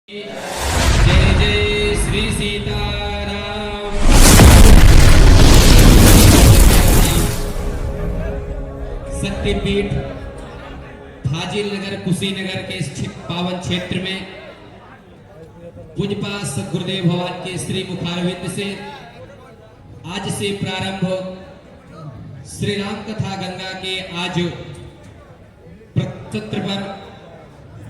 जय जय श्री सीताराम। शक्तिपीठ फाजिल नगर कुशीनगर के पावन क्षेत्र में पूज्यपाद सद्गुरुदेव भगवान के श्री मुखारविंद से आज से प्रारंभ श्री राम कथा गंगा के आज सत्र पर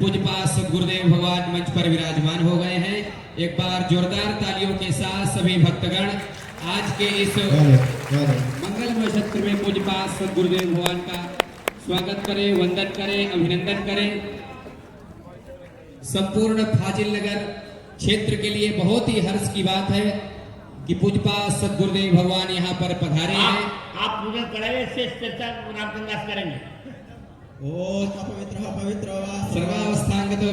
पूज्यपाद सद्गुरुदेव भगवान मंच पर विराजमान हो गए हैं। एक बार जोरदार तालियों के साथ सभी भक्तगण आज के इस मंगलमय सत्र में पूज्यपाद सद्गुरुदेव भगवान का स्वागत करें, वंदन करें, अभिनंदन करें। संपूर्ण फाजिल नगर क्षेत्र के लिए बहुत ही हर्ष की बात है कि पूज्यपाद सद्गुरुदेव भगवान यहाँ पर पधारे हैं। आप पूजन करेंगे, शेष चर्चा रामचंद्र करेंगे। पवित्र सर्वावस्थांगतो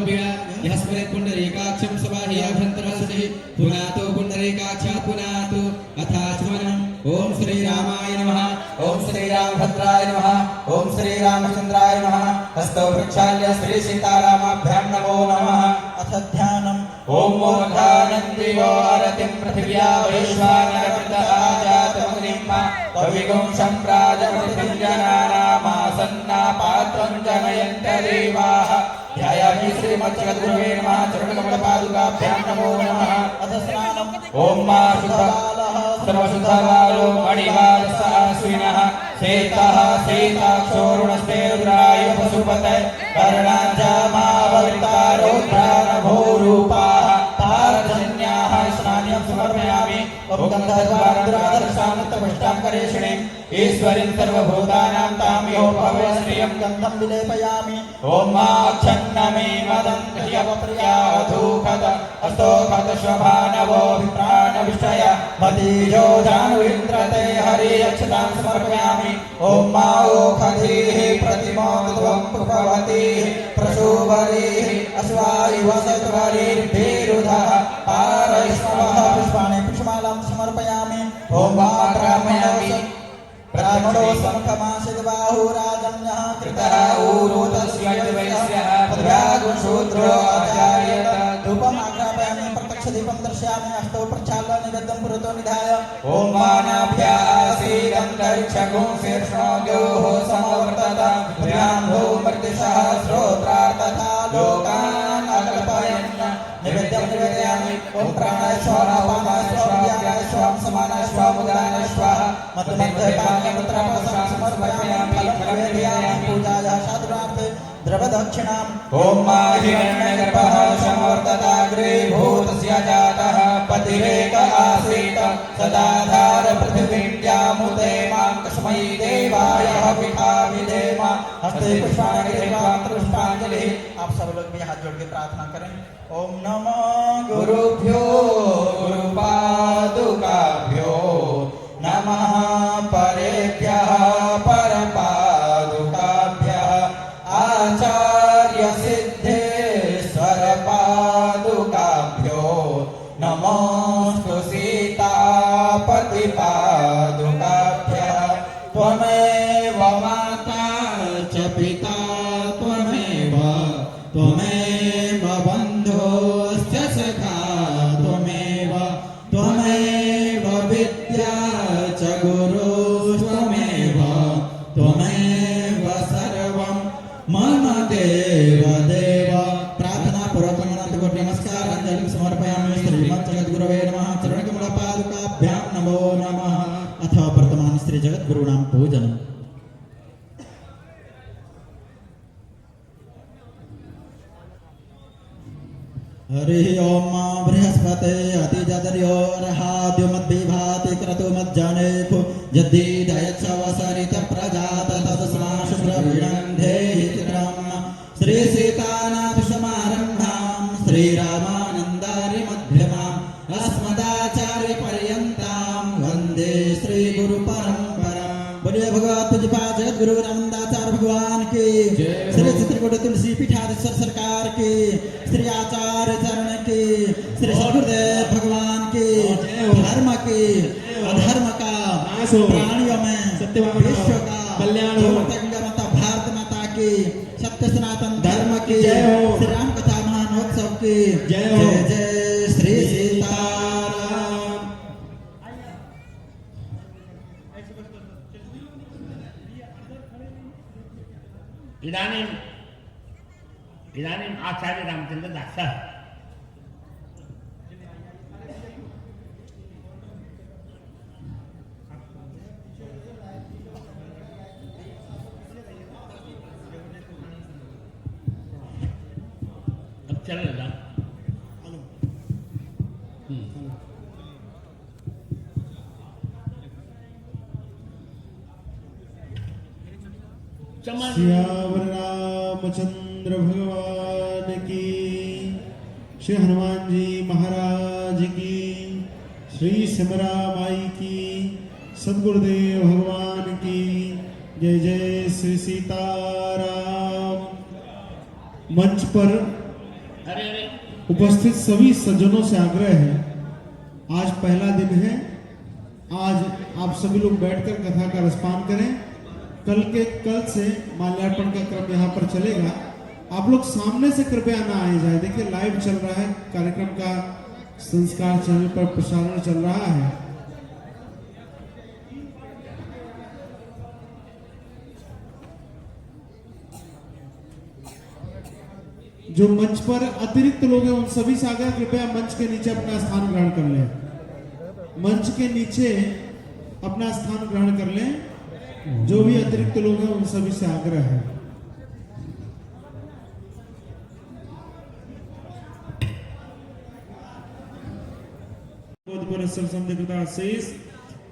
यः स्मरेत् पुंडरीकाक्षं सबाह्याभ्यन्तरस्य पुनातो पुंडरीकाक्षात् पुनातो अथाचमनम्। ओम श्री रामाय नमः, ओम श्री रामभद्राय नमः, ओम श्री रामचंद्राय नमः। हस्तौ प्रक्षाल्य श्री सीतारामाभ्यां नमो नमः। अथ ध्यानम्। ओम मोघानन्दियो अरतिं पृथिव्या वैश्वानरकृतः जातमुनिं कविगुं सम्प्राजपतिञ्जनानामासन्ना पात्रं जनयन्त देवाः। ध्यायामि श्रीमच्छ्रद्गुरुवे नमः, चरणकमलपादुकाभ्यां नमो नमः। अथ स्नानम्। ओम मा सर्वशुद्धबालो मणिवालसाश्विनः शेतः शेताक्षोरुणस्ते रुद्राय पशुपतये कर्णाञ्जमावलितारोद्रानभोरूपाः तारजन्याः स्नान्यं समर्पयामि। ओम गन्धर्वारुद्रादर्शानन्तपुष्टां करेषिणीम् ईश्वरीं सर्वभूतानां तां यो भवे श्रियं गन्धं विलेपयामि। ओम माच्छन्नमे मदं प्रियवप्रियाधूखत अस्तोखत शोभानवो विप्राणविषय मतीजो जानुरिन्द्रते हरियक्षतां समर्पयामि। ओम माओखधीः प्रतिमोदध्वं प्रभवतीः प्रशोभरीः अश्वारिव सत्वरीर्भिरुधः पारैष्णवः पुष्पाणि पुष्पमालां समर्पयामि। ओम ब्राह्मयामि ब्राह्मणो शङ्खमासितबाहुराजन्यः कृतः ऊरुतस्य वैश्यः पद्भ्यागुशूद्रो अजायत। धूपम् आघ्रापयामि, प्रत्यक्षदीपं दर्शयामि, हस्तौ प्रक्षाल्य निबद्धं पुरतो निधाय। ओम मानाभ्यासीदं दर्शगुं शीर्षोऽग्योः समवर्ततां भ्राम्भो मृत्युसहस्रोत्रा तथा लोकान् अकल्पयन् निवेद्यं निवेदयामि। ओम प्राणाय स्वाहा पानाय स्वाहा व्यानाय स्वाहा समानाय स्वाहा मुदानाय स्वाहा मध्यमध्ये पानीपत्रापसां समर्पयामि। फलं निवेदयामि पूजायाः साधुनार्थे द्रवदक्षिणाम्। ओम माहिरण्यगर्भः समवर्तताग्रे भूतस्य जातः पतिरेक आसीत् सदाधार पृथिवीं द्यामुते मां कस्मै देवाय हविषा विधेम। हस्ते पुष्पाणि पुष्पांजलि। आप सब लोग भी हाथ जोड़ के प्रार्थना करें। ओम नमो गुरुभ्यो गुरुपादुकाभ्यो नमः परेभ्यः परपादुकाभ्यः आचार्य सिद्धेश्वर पादुकाभ्यो नमोस्तु सीतापति पादुकाभ्यः। त्वमेव माता च पिता त्वमेव बन्धोश्च सखा त्वमेव विद्या च गुरुस्त्वमेव सर्वं मम देव। प्रार्थना पूर्वक अनंतकोटि नमस्कार अंजलि समर्पयामि। श्रीमच्छ्रद्गुरवे नमः, चरणकमलपादुकाभ्यां नमो नमः। अथ वर्तमान श्री जगद्गुरूणां पूजनम्। हरि ओम बृहस्पते अतिजदर्यो अर्हाद्यो मद्विभाति क्रतु मज्जनेषु यद्दीदयच्छवसरित प्रजात तदस्मा शुभ्रविणन्धेहि चित्रम्। श्री सीतानाथ समारम्भां श्रीरामानन्दारि मध्यमाम् अस्मदाचार्य पर्यन्तां वन्दे श्री गुरु परम्पराम्। बोलिए भगवत पूज्यपाद जगद्गुरु रामदाचार्य भगवान की, श्री चित्रकूट तुलसी पीठाधीश्वर सरकार की, श्री आचार्य चरण की, श्री सद्गुरुदेव भगवान की, धर्म की अधर्म का प्राणियों में विश्व का कल्याण हो। भारत माता की, सत्य सनातन धर्म की, श्री राम कथा महानोत्सव की जय हो जय जय श्री सीताराम। इदानीम् आचार्य रामचंद्र दासः अब चलेगा। सियावर रामचंद्र भगवान की, श्री हनुमान जी महाराज की, श्री सिमरा माई की, सदगुरुदेव भगवान की जय जय श्री सीताराम। मंच पर अरे अरे उपस्थित सभी सज्जनों से आग्रह है, आज पहला दिन है, आज आप सभी लोग बैठकर कथा का रसपान करें। कल से माल्यार्पण का क्रम यहाँ पर चलेगा। आप लोग सामने से कृपया ना आए जाए। देखिए लाइव चल रहा है, कार्यक्रम का संस्कार चैनल पर प्रसारण चल रहा है। जो मंच पर अतिरिक्त लोग हैं उन सभी से आग्रह, कृपया मंच के नीचे अपना स्थान ग्रहण कर लें। मंच के नीचे अपना स्थान ग्रहण कर लें। जो भी अतिरिक्त लोग हैं उन सभी से आग्रह है। शेष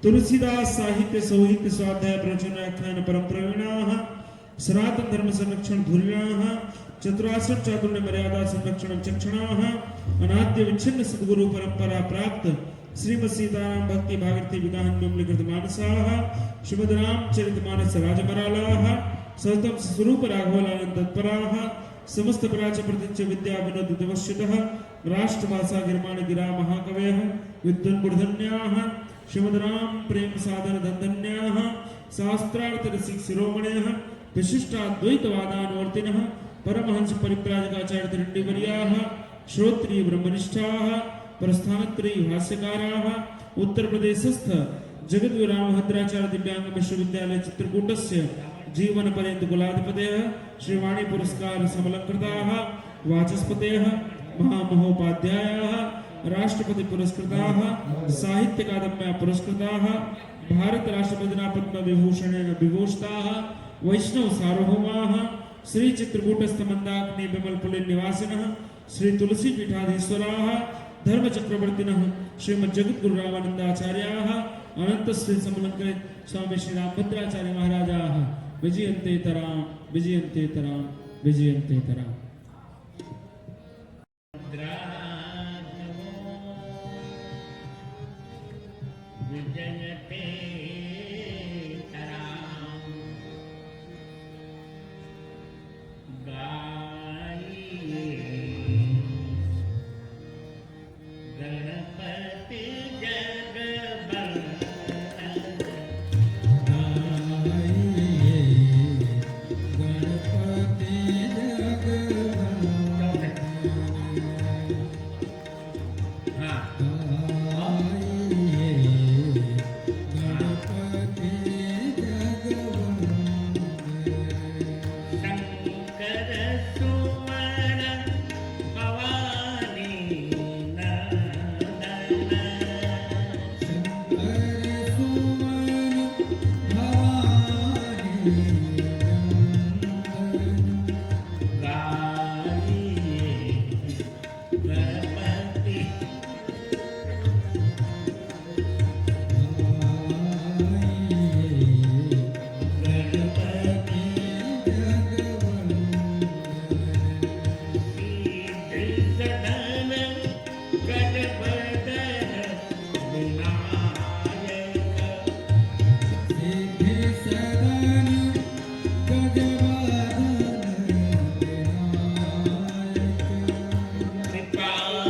तुलसीदास साहित्य सौहित्य स्वाध्याय प्रवचन व्याख्यान परम प्रवीणाः सनातन धर्म संरक्षण धुर्याः चतुराश्रम चातुर्य मर्यादा संरक्षण चक्षणाः अनाद्य विच्छिन्न सद्गुरु परंपरा प्राप्त श्रीमद् सीताराम भक्ति भागवती विधान निम्नलिखित मानसाः श्रीमद् रामचरितमानस राजमरालाः सततं स्वरूप राघवानंद तत्पराः समस्त प्राच्य प्रतीच्य विद्या विनोद दिवश्यतः राष्ट्रभाषा गिरमाण गिरा महाकवयः विद्वन् मूर्धन्याः श्रीमद् राम प्रेम साधन धन्धन्याः शास्त्रार्थ रसिक शिरोमणयः विशिष्टाद्वैतवादानुवर्तिनः परमहंस परिव्राजकाचार्य त्रिण्डिवर्याः श्रोत्रिय ब्रह्मनिष्ठाः प्रस्थानत्रयी भाष्यकाराः उत्तर प्रदेशस्थ जगद्गुराम भद्राचार्य दिव्यांग विश्वविद्यालय चित्रकूटस्य जीवन पर्यंत कुलाधिपतयः श्रीवाणी पुरस्कार समलंकृताः वाचस्पतयः महामहोपाध्यायाः राष्ट्रपति पुरस्कृताः साहित्य अकादम्या पुरस्कृताः भारत राष्ट्रपतिना पद्म विभूषणेन विभूषिताः वैष्णव सार्वभौमाः श्री चित्रकूटस्थ मंदाकिनी विमल पुलिन निवासिनः श्री तुलसी पीठाधीश्वराः धर्म चक्रवर्तिनः श्रीमद् जगद्गुरु रामानंदाचार्याः अनंत श्री समलंकृत स्वामी श्री रामभद्राचार्य महाराजाः विजयन्ते तराम विजयन्ते तराम विजयन्ते तराम। विजयते तराम गाइए गणपति कृपा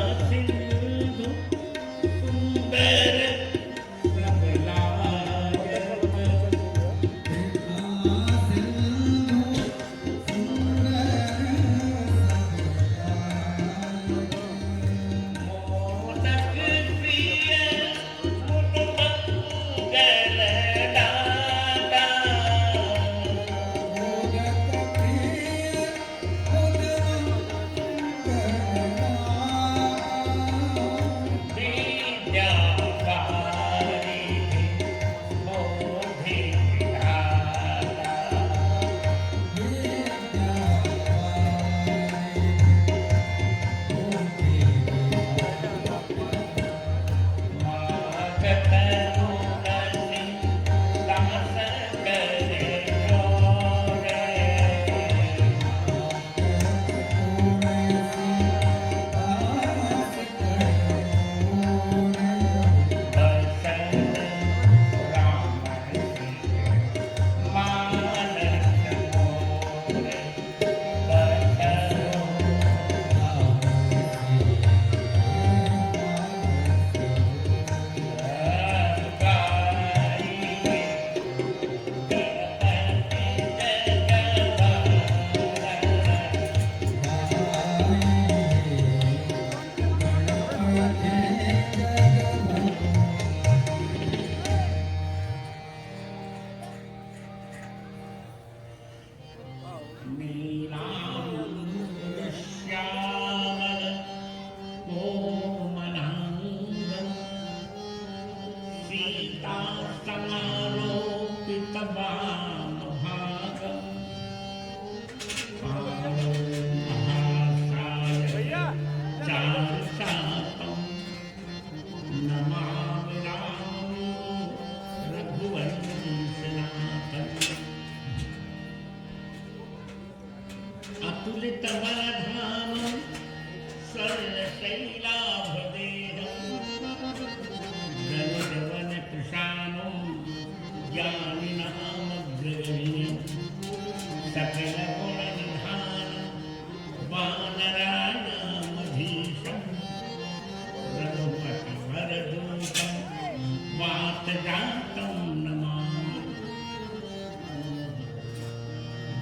जातं नमामि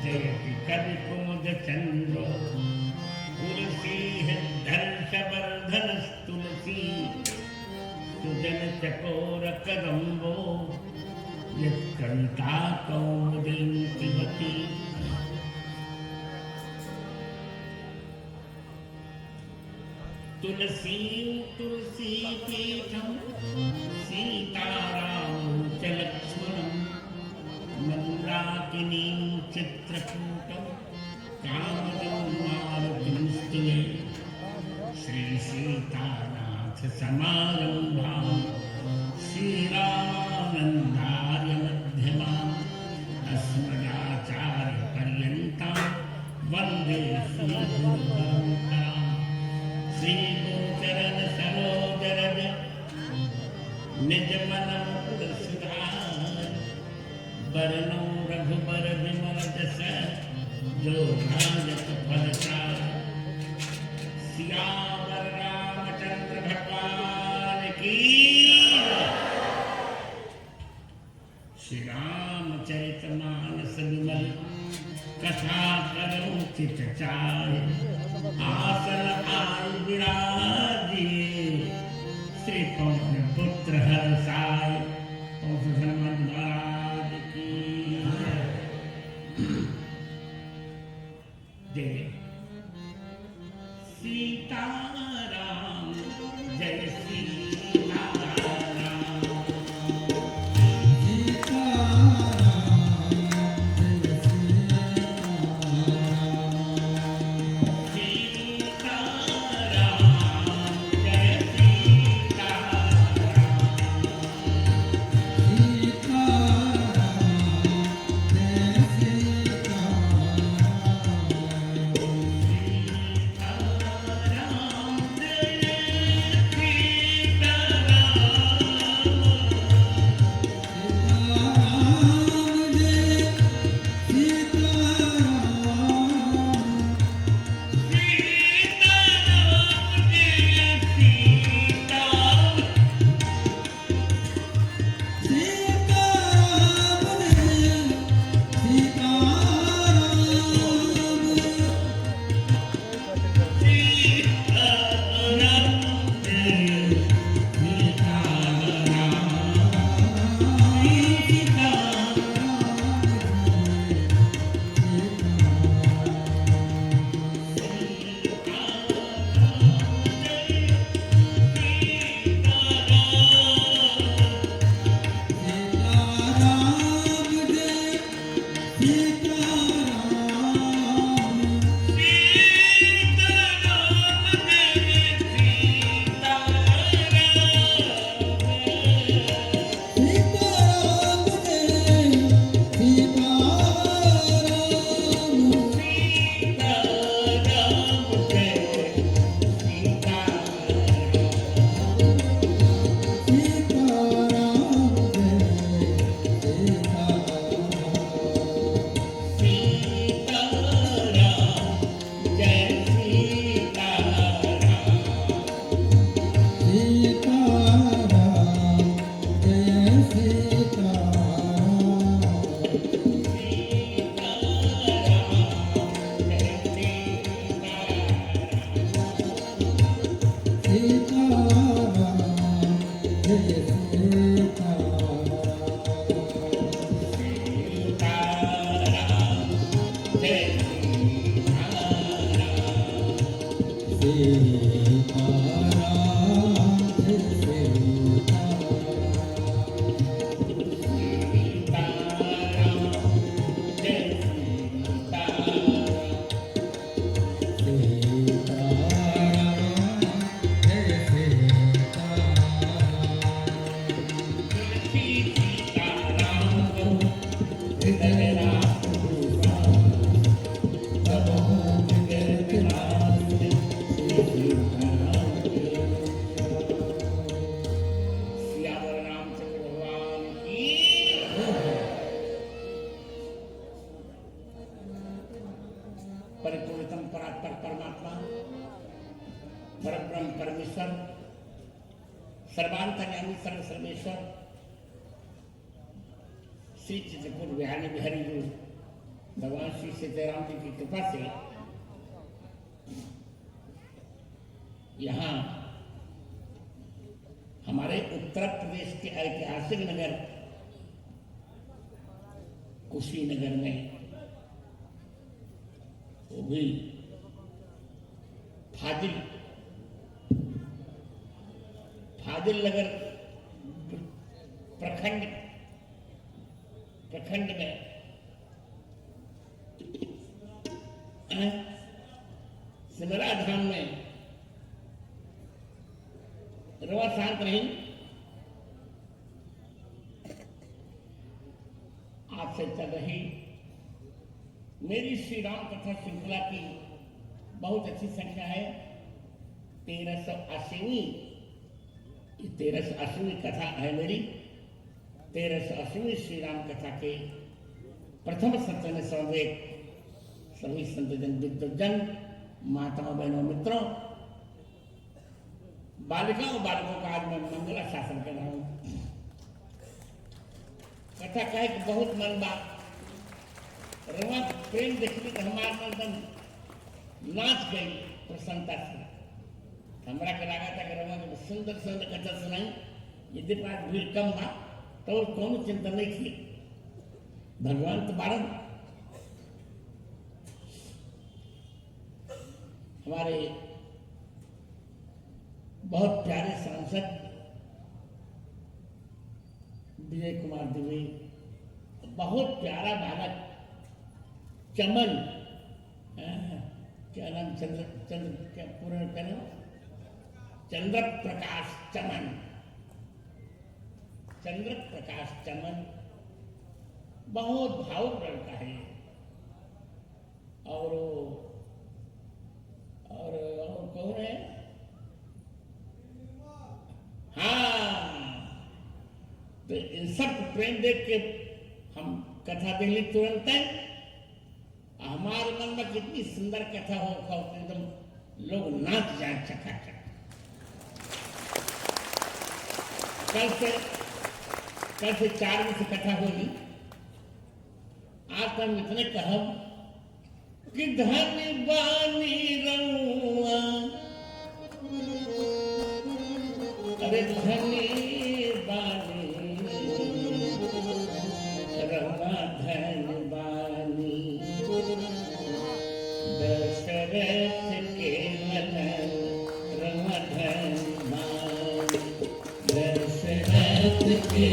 जयति कवि कुमुद चंद्रो तुलसी हर्षवर्धनस्तुलसी सुजन चकोर कदम्बो यत्कविता कौमुदीमती तुलसी तुलसी पीठम सीताराम च लक्ष्मणं मंदाकिनीं चित्रकूटं कामदं मारुतिं स्तुते श्री सीतानाथ समारंभां श्रीरामानन्दार्य मध्यमाम् अस्मदाचार्य पर्यन्तां वन्दे श्रीगुरुपरम्पराम् श्री गुरुचरण सरोज रज निज मन मुकुर सुधार बरनौ रघुबर विमल जस जो राजत फल चार सियावर रामचंद्र भगवान की श्री रामचरितमानस विमल कथा करो चित चाय आसन आयु विराजिए श्री पवन पुत्र हर्षाय हनुमान महाराज की जय सीताराम जय सीताराम परिपूर्णतम परात्पर परमात्मा परब्रह्म परमेश्वर सर्वांतर्यामी सर्व सर्वेश्वर श्री चित्रकूट बिहारी बिहारी जो भगवान श्री सीताराम जी की कृपा से यहाँ हमारे उत्तर प्रदेश के ऐतिहासिक नगर कुशीनगर में, वो भी फाजिल नगर प्रखंड में सिमरा धाम में रवा शांत नहीं, आज से चल रही मेरी श्री राम कथा श्रृंखला की बहुत अच्छी संख्या है 1380वीं। 1380वीं कथा है मेरी। 1380वीं श्री राम कथा के प्रथम सत्र में समवेत सभी संतजन विद्वजन माताओं बहनों मित्रों बालिकाओं बालकों का आज मैं मंगला शासन कर रहा हूं। कथा का एक बहुत मन बात रवा प्रेम देखने का हमारा मन नाच गई प्रसन्नता से। हमारा के लगा था कि रवा ने सुंदर सुंदर कथा सुनाई, यदि पास भीड़ कम बा तो कौन चिंता नहीं थी। भगवान तो बारन हमारे बहुत प्यारे सांसद विजय कुमार दुबे, बहुत प्यारा बालक चमन, क्या नाम चंद्र क्या पूरा कहना, चंद्र प्रकाश चमन बहुत भावुक लड़का है। और कौन है? हाँ, तो इन सब प्रेम देख के हम कथा देख ली तुरंत है। हमारे मन में कितनी सुंदर कथा हो एकदम लोग नाच जाए चकाचक। कल से 4 बजे से कथा होगी। आज हम इतने कहब कि धन बानी रउआ, अरे धनी बानी रउआ धन बानी, दशरथ के ननद रउआ धन बानी, दशरथ के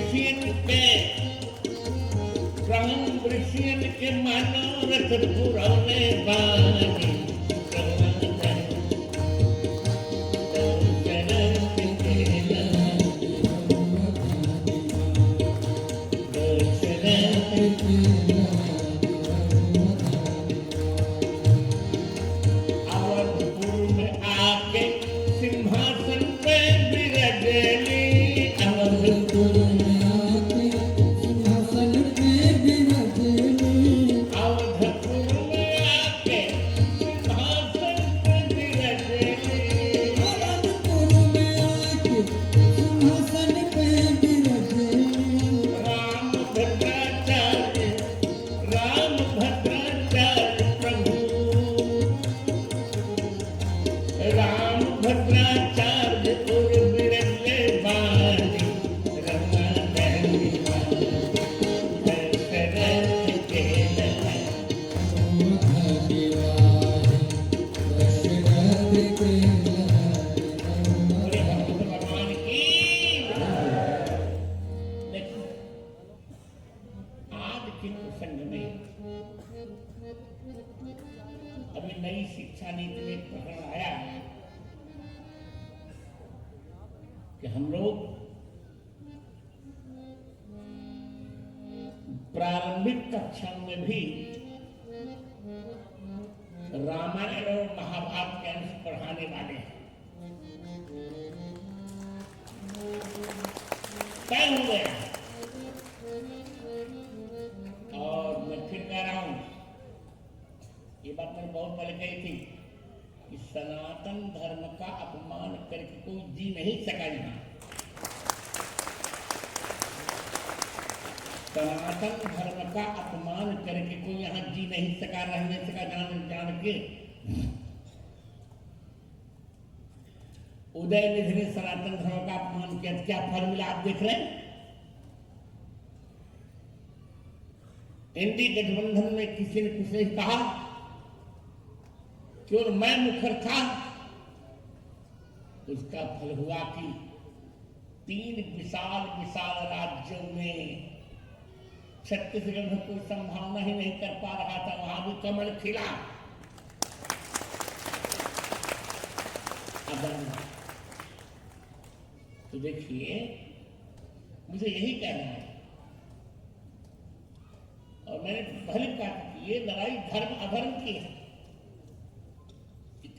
ऋषियन के ब्रह्म ऋषियन के मनोरथ पुरौने बानी अभी नई शिक्षा नीति में प्रकरण आया कि हम लोग प्रारंभिक कक्षा में भी रामायण और महाभारत के अंश पढ़ाने वाले हैं। तय हो गया और मैं फिर कह रहा हूं, ये बात मैंने बहुत पहले कही थी कि सनातन धर्म का अपमान करके कोई जी नहीं सका यहाँ। सनातन धर्म का अपमान करके कोई यहाँ जी नहीं सका, रह नहीं सका, जान के उदय निधि ने सनातन धर्म का अपमान किया, क्या फल मिला आप देख रहे हैं। एनडी गठबंधन में किसी ने कुछ नहीं कहा, केवल मैं मुखर था, उसका फल हुआ कि 3 विशाल विशाल राज्यों में छत्तीसगढ़ में कोई संभावना ही नहीं कर पा रहा था, वहां भी कमल खिला। तो देखिए, मुझे यही कहना है और मैंने पहले कहा कि ये लड़ाई धर्म अधर्म की है,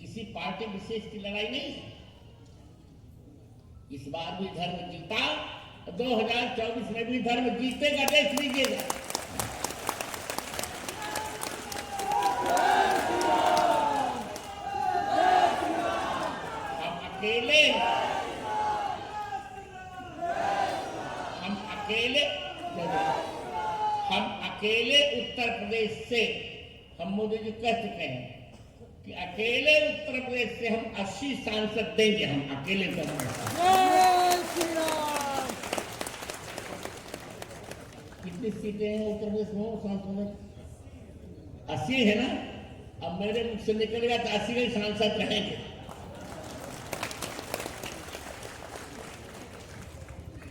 किसी पार्टी विशेष की लड़ाई नहीं है। इस बार भी धर्म जीता, 2024 में भी धर्म जीतेगा, देख लीजिएगा। हम अकेले उत्तर प्रदेश से, हम मोदी जी कह चुके हैं कि अकेले उत्तर प्रदेश से हम 80 सांसद देंगे, हम अकेले कितनी सीटें हैं उत्तर प्रदेश में सांसद में? 80 है ना। अब मेरे मुख से निकलेगा तो 80 के सांसद रहेंगे।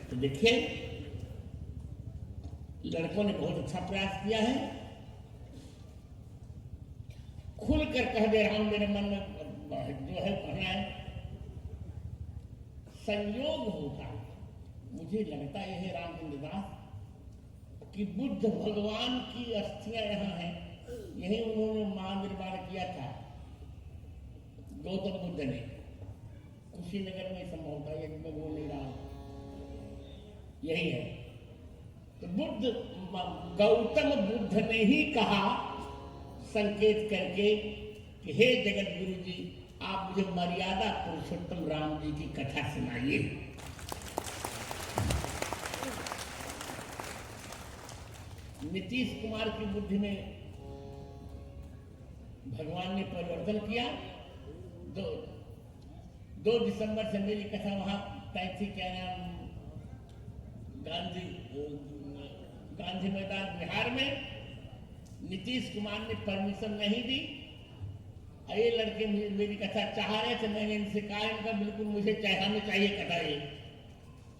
तो देखिए, लड़कों ने बहुत अच्छा प्रयास किया है। खुलकर कह दे रहा हूं, मेरे मन में जो है कहना है, संयोग होता है। मुझे लगता है रामचंद्र दास कि बुद्ध भगवान की अस्थियां यहाँ हैं, यही उन्होंने महानिर्माण किया था गौतम बुद्ध ने। कुशीनगर में संभव था, ये मैं बोल नहीं रहा, यही है। तो बुद्ध, गौतम बुद्ध ने ही कहा संकेत करके कि हे जगत गुरु जी, आप मुझे मर्यादा पुरुषोत्तम राम जी की कथा सुनाइए। नीतीश कुमार की बुद्धि में भगवान ने परिवर्तन किया। 2 दिसंबर से मेरी कथा वहां तय थी, क्या नाम, गांधी मैदान बिहार में। नीतीश कुमार ने परमिशन नहीं दी। ये लड़के मेरी कथा चाह रहे थे, मैंने इनसे कहा इनका बिल्कुल मुझे चाहना चाहिए कथा। ये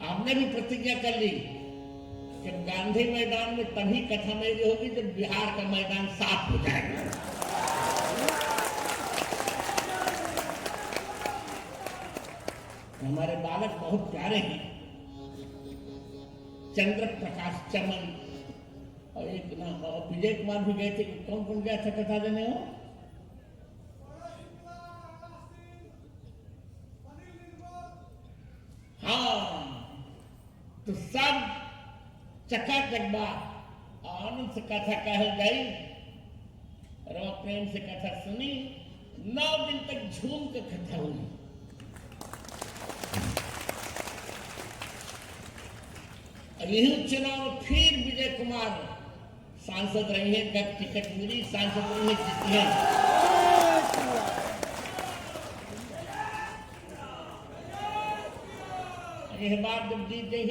आपने भी प्रतिज्ञा कर ली कि गांधी मैदान में तभी कथा मेरी होगी जब बिहार का मैदान साफ हो जाएगा। हमारे बालक बहुत प्यारे हैं, चंद्र प्रकाश चमन और एक ना और विजय कुमार भी गए थे। कौन कौन गया था कथा देने हो? हाँ, तो सब चकाचक बात आनंद से कथा कह गई और प्रेम से कथा सुनी। 9 दिन तक झूम के कथा हुई। यही चुनाव में फिर विजय कुमार सांसद रही है, जब टिकट मिली सांसद रही है, जीती है। यह बात जब जीत गई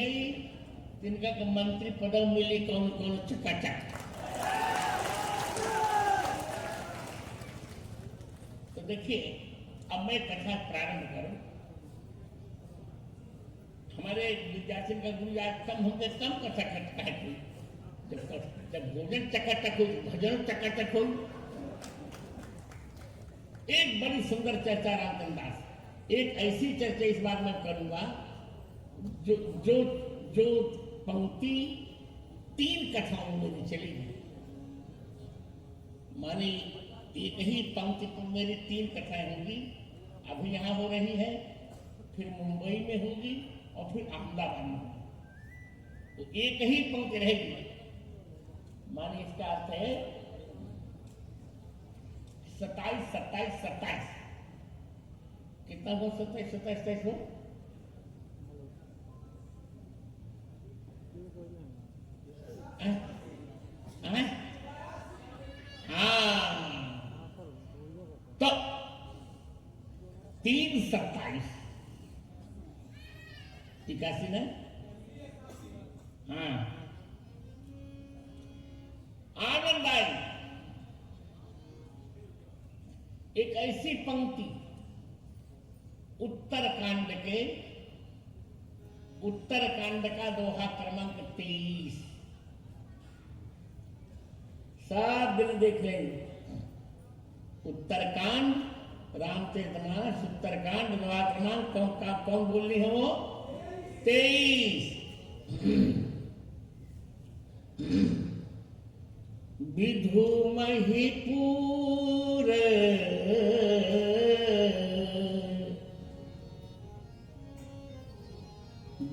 तिनका को मंत्री पद मिली कौन कौन चकाचक। तो देखिए अब मैं कथा प्रारंभ करूं। हमारे विद्यार्थी का गुरु आज कम होंगे, कम कथा खटका है। जब भोजन चकाचक हो, भजन चकाचक हो। एक बड़ी सुंदर चर्चा रामचंद्र दास, एक ऐसी चर्चा इस बार मैं करूंगा जो जो जो पंक्ति 3 कथाओं में चली गई। मानी एक ही पंक्ति पर मेरी 3 कथाएं होंगी। अभी यहां हो रही है, फिर मुंबई में होगी और फिर अहमदाबाद में होगी। तो एक ही पंक्ति रहेगी। मानी इसका अर्थ है 27, 27, 27 कितना हो? 27, 27, 27 हो। तो 3, 27 81 है। हाँ, आनंद आई एक ऐसी पंक्ति उत्तरकांड का दोहा क्रमांक 23। सब दिन देख लेंगे। उत्तरकांड रामचरितमानस, उत्तरकांड दोहा क्रमांक कौन बोल रही है वो? 23। विधु महिपूर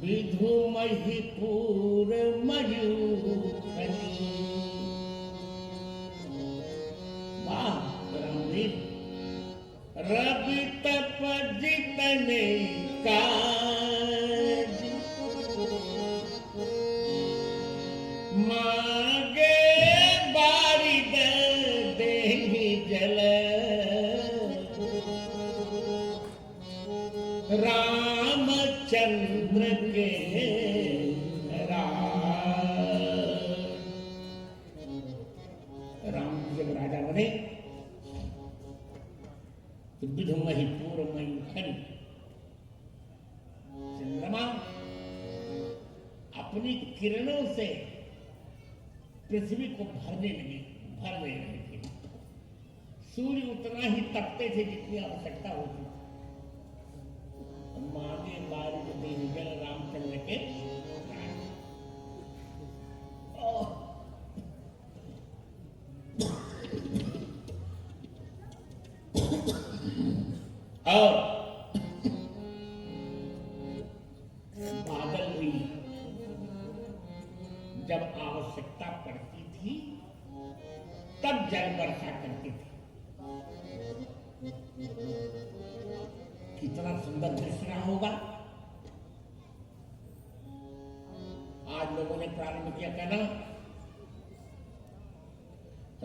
विधु महिपूर मयूखनी। वाह रामवीर। रवि तप जितने काज मांगे बारिद देहि जल। रामचंद्र के राम जब राजा बने तो विधु महिपूर मयूखनी। चंद्रमा अपनी किरणों से पृथ्वी को भर रहे थे। सूर्य उतना ही तपते थे जितनी आवश्यकता होती। मांगे बारिश देहि जल रामचंद्र के। और बादल हुई जब आवश्यकता पड़ती थी तब जल वर्षा करती थी। कितना सुंदर दृश्य रहा होगा। आज लोगों ने प्रारंभ किया कहना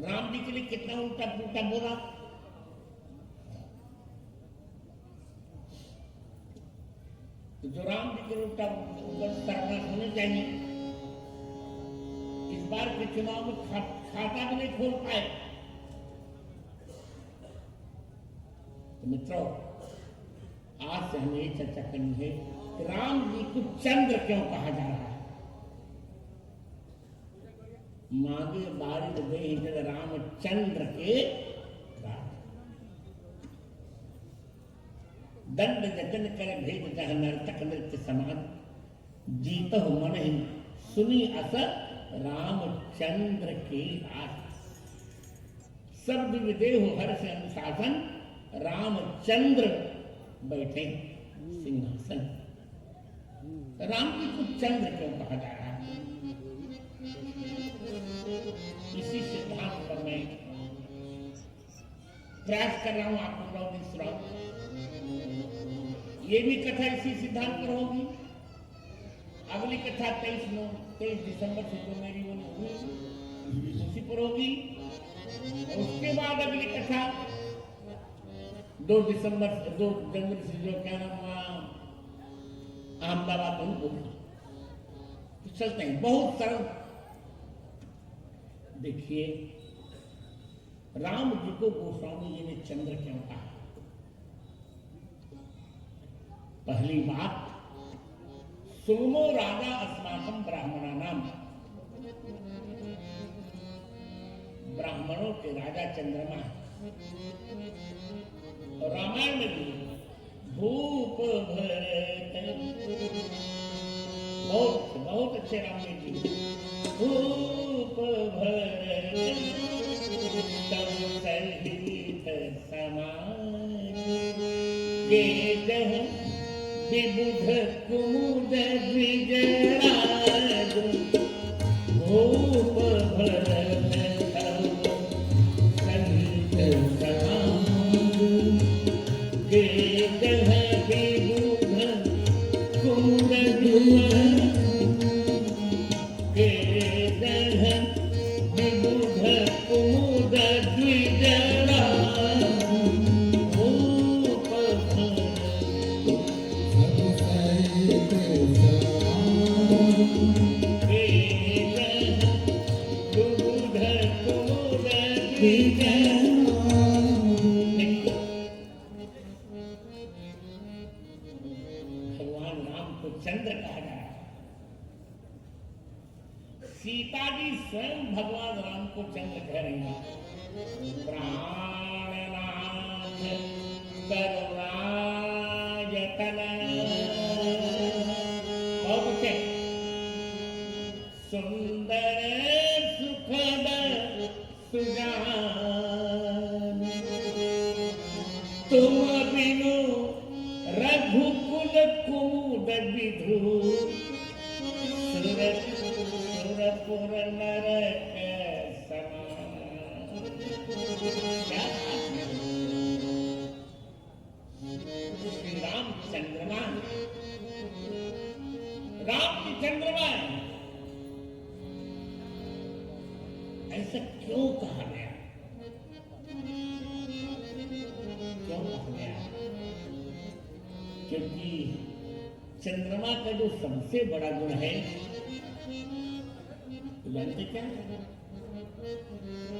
राम जी के लिए कितना उल्टा पुल्टा बोला। तो जो राम जी के उल्टा सरना होने चाहिए। इस बार के चुनाव में खाता भी नहीं खोल पाए। तो मित्रों आज से हमें ये चर्चा करनी है कि राम जी को चंद्र क्यों कहा जा रहा है। मांगे बारिद दे जद रामचंद्र के दंड जतन कर भेद जह नर्तक नृत्य समान जीत मन ही सुनी अस रामचंद्र के हाथ सब विदेह हर से अनुशासन रामचंद्र बैठे सिंहासन। राम जी को चंद्र क्यों कहा जा रहा है? इसी सिद्धांत पर मैं प्रयास कर रहा हूं आपको 9 दिन सुनाऊं। ये भी कथा इसी सिद्धांत पर होगी। अगली कथा 23 दिसंबर से जो मेरी वो हुई उसी पर होगी। उसके बाद अगली कथा 2 जनवरी से जो क्या नाम अहमदाबाद में होगी। तो चलते हैं। बहुत सरल। देखिए राम जी को गोस्वामी जी ने चंद्र क्यों कहा? पहली बात, सोमो राजा अस्माकम ब्राह्मणा नाम, ब्राह्मणों के राजा चंद्रमा है। और रामायण में भी भूप भरत, बहुत अच्छे राम जी, भूप भरत तब सहित समान के जह विबुध कुमुद द्विजराज, भूप भरत तब सहित समान के जह विबुध कुमुद के जह विबुध कुमुद द्विजराज, भूप भगवान राम को चंद्र कहा जा रहा है। सीता जी स्वयं भगवान राम को चंद्र कह रही हैं। प्राणनाथ करुणायतन, बहुत अच्छे, सुंदर सुखद सुजान, तुम बिनु रघुकुल कुमुद विधु, सुरपुर नरक समान। क्या श्री राम चंद्रमा, राम की चंद्रमा ऐसा क्यों कहा गया? क्यों कहा गया? क्योंकि चंद्रमा का जो सबसे बड़ा गुण है, जानते क्या?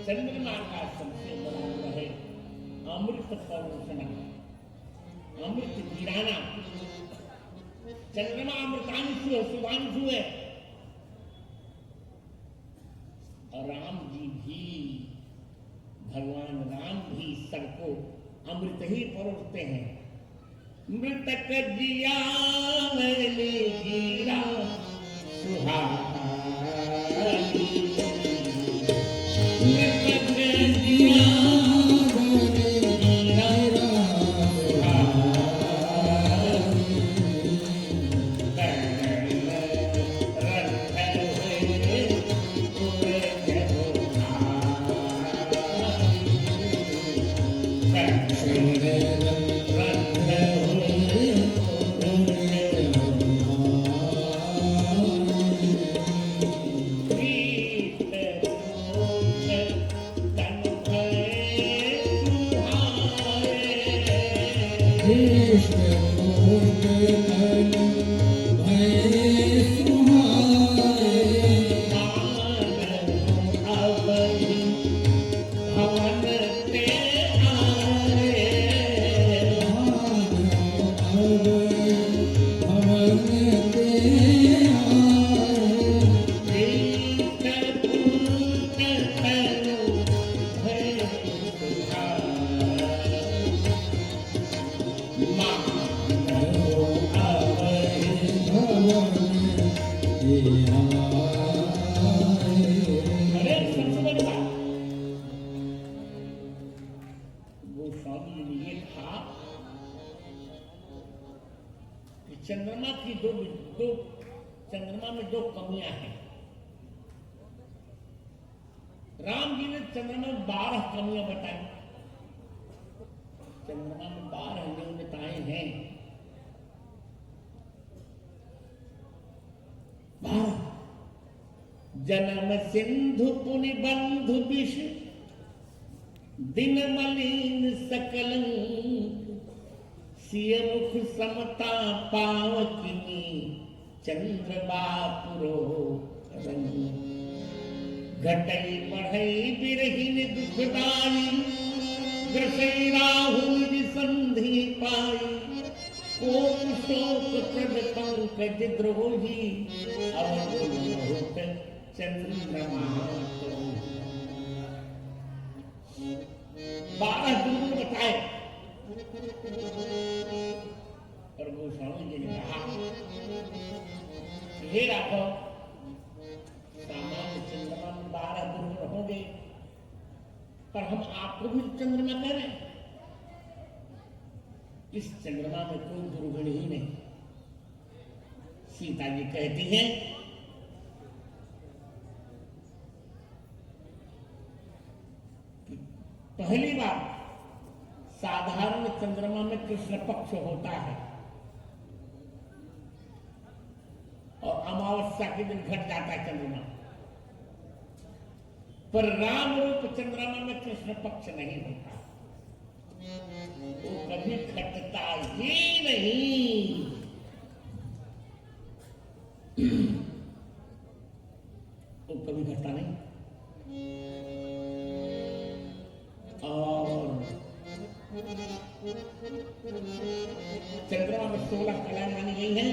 चंद्रमा का सबसे बड़ा गुण है अमृत परोसना, अमृत गिराना। चंद्रमा अमृतांशु है, शुभांशु है। और राम जी भी, भगवान राम भी सबको अमृत ही परोसते हैं। मृतक जियावली गिरा सुहानी, मृतक जियावली गिरा सुहानी, रंग हुए पूरे जगुहानी, अरे सबसे बड़ी बात गोस्वामी जी ने ये कहा कि चंद्रमा की दो चंद्रमा में दो कमियां हैं। राम जी ने चंद्रमा में 12 कमियां बताई। चंद्रमा में 12 न्यूनताएं हैं। 12 जन्म सिंधु पुनि बंधु विष दिन मलिन सकलंक सिय मुख समता पावकिनी चंद्र बापुरो रंग घटई बढ़ई बिरहिन दुखदाई ग्रसई राहुल संधि पाई कोप शोक प्रद पंकज द्रोही अवधूत चंद्रमा 12 गुरु बताए। और गोस्वामी जी ने कहा हे राघव सामान्य चंद्रमा में 12 गुरु होंगे पर हम आपको भी चंद्रमा कह रहे हैं। इस चंद्रमा में कोई दुर्गुण ही नहीं। सीता जी कहती हैं कि पहली बार साधारण चंद्रमा में कृष्ण पक्ष होता है और अमावस्या के दिन घट जाता है चंद्रमा, पर राम रूप चंद्रमा में कृष्ण पक्ष नहीं होता। वो कभी घटता ही नहीं। वो कभी घटता नहीं। और चंद्रमा में 16 कलाएं मानी गई हैं।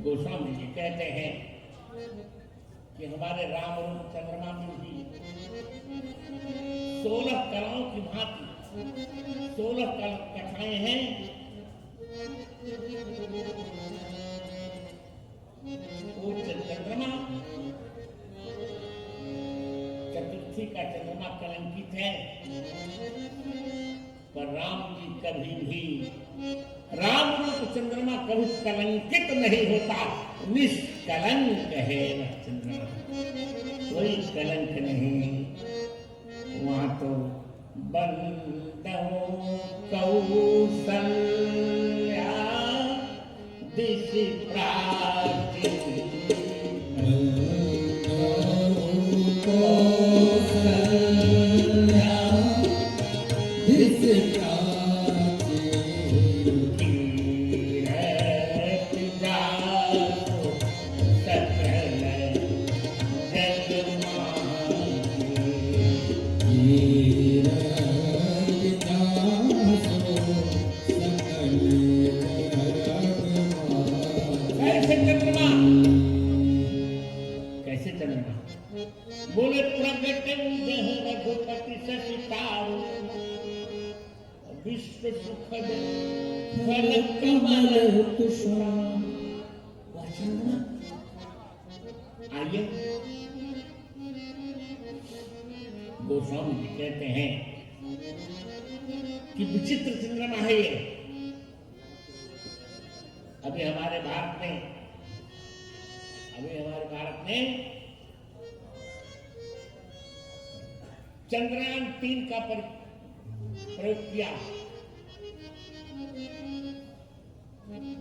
गोस्वामी जी कहते हैं कि हमारे राम रूप चंद्रमा में भी 16 कलाओं की भांति 16 कथाएं हैं। वो चंद्रमा चतुर्थी का चंद्रमा कलंकित है, पर राम जी कभी भी राम रूप चंद्रमा कभी कलंकित नहीं होता। निष्कलंक है वह चंद्रमा, कोई कलंक नहीं। वहां तो बंदो कौसल्या दिशि प्राची बोले प्रगट रघुपति ससितारु विश्व सुखद फल कमल तुषार। आइए गोस्वामी जी कहते हैं कि विचित्र चंद्रमा है ये। अभी हमारे भारत में चंद्रयान 3 का प्रयोग किया।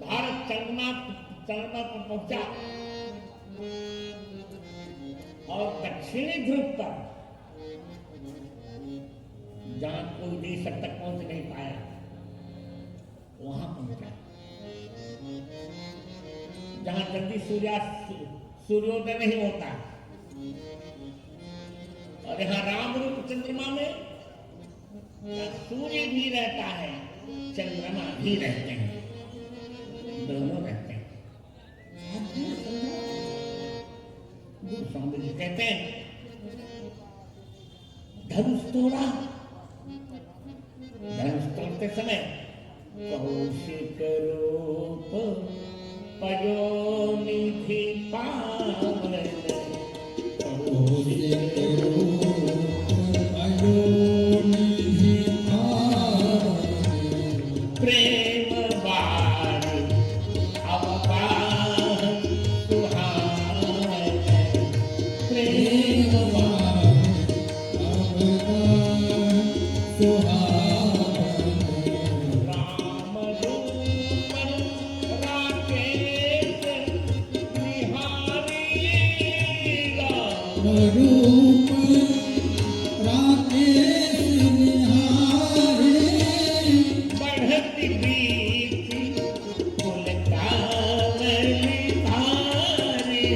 भारत चंद्रमा पर पहुंचा और दक्षिणी ध्रुव पर जहां कोई देश तक पहुंच नहीं पाया वहां पहुंचा, जहां जल्दी सूर्योदय नहीं होता। और यहाँ राम रूप चंद्रमा में सूर्य भी रहता है, चंद्रमा भी रहते हैं, दोनों रहते हैं। गोस्वामी जी कहते हैं धनुष तोड़ते समय कौशिक रूप पयो रूप राकेश निहारे बढ़ती बीती पुलकावली धारे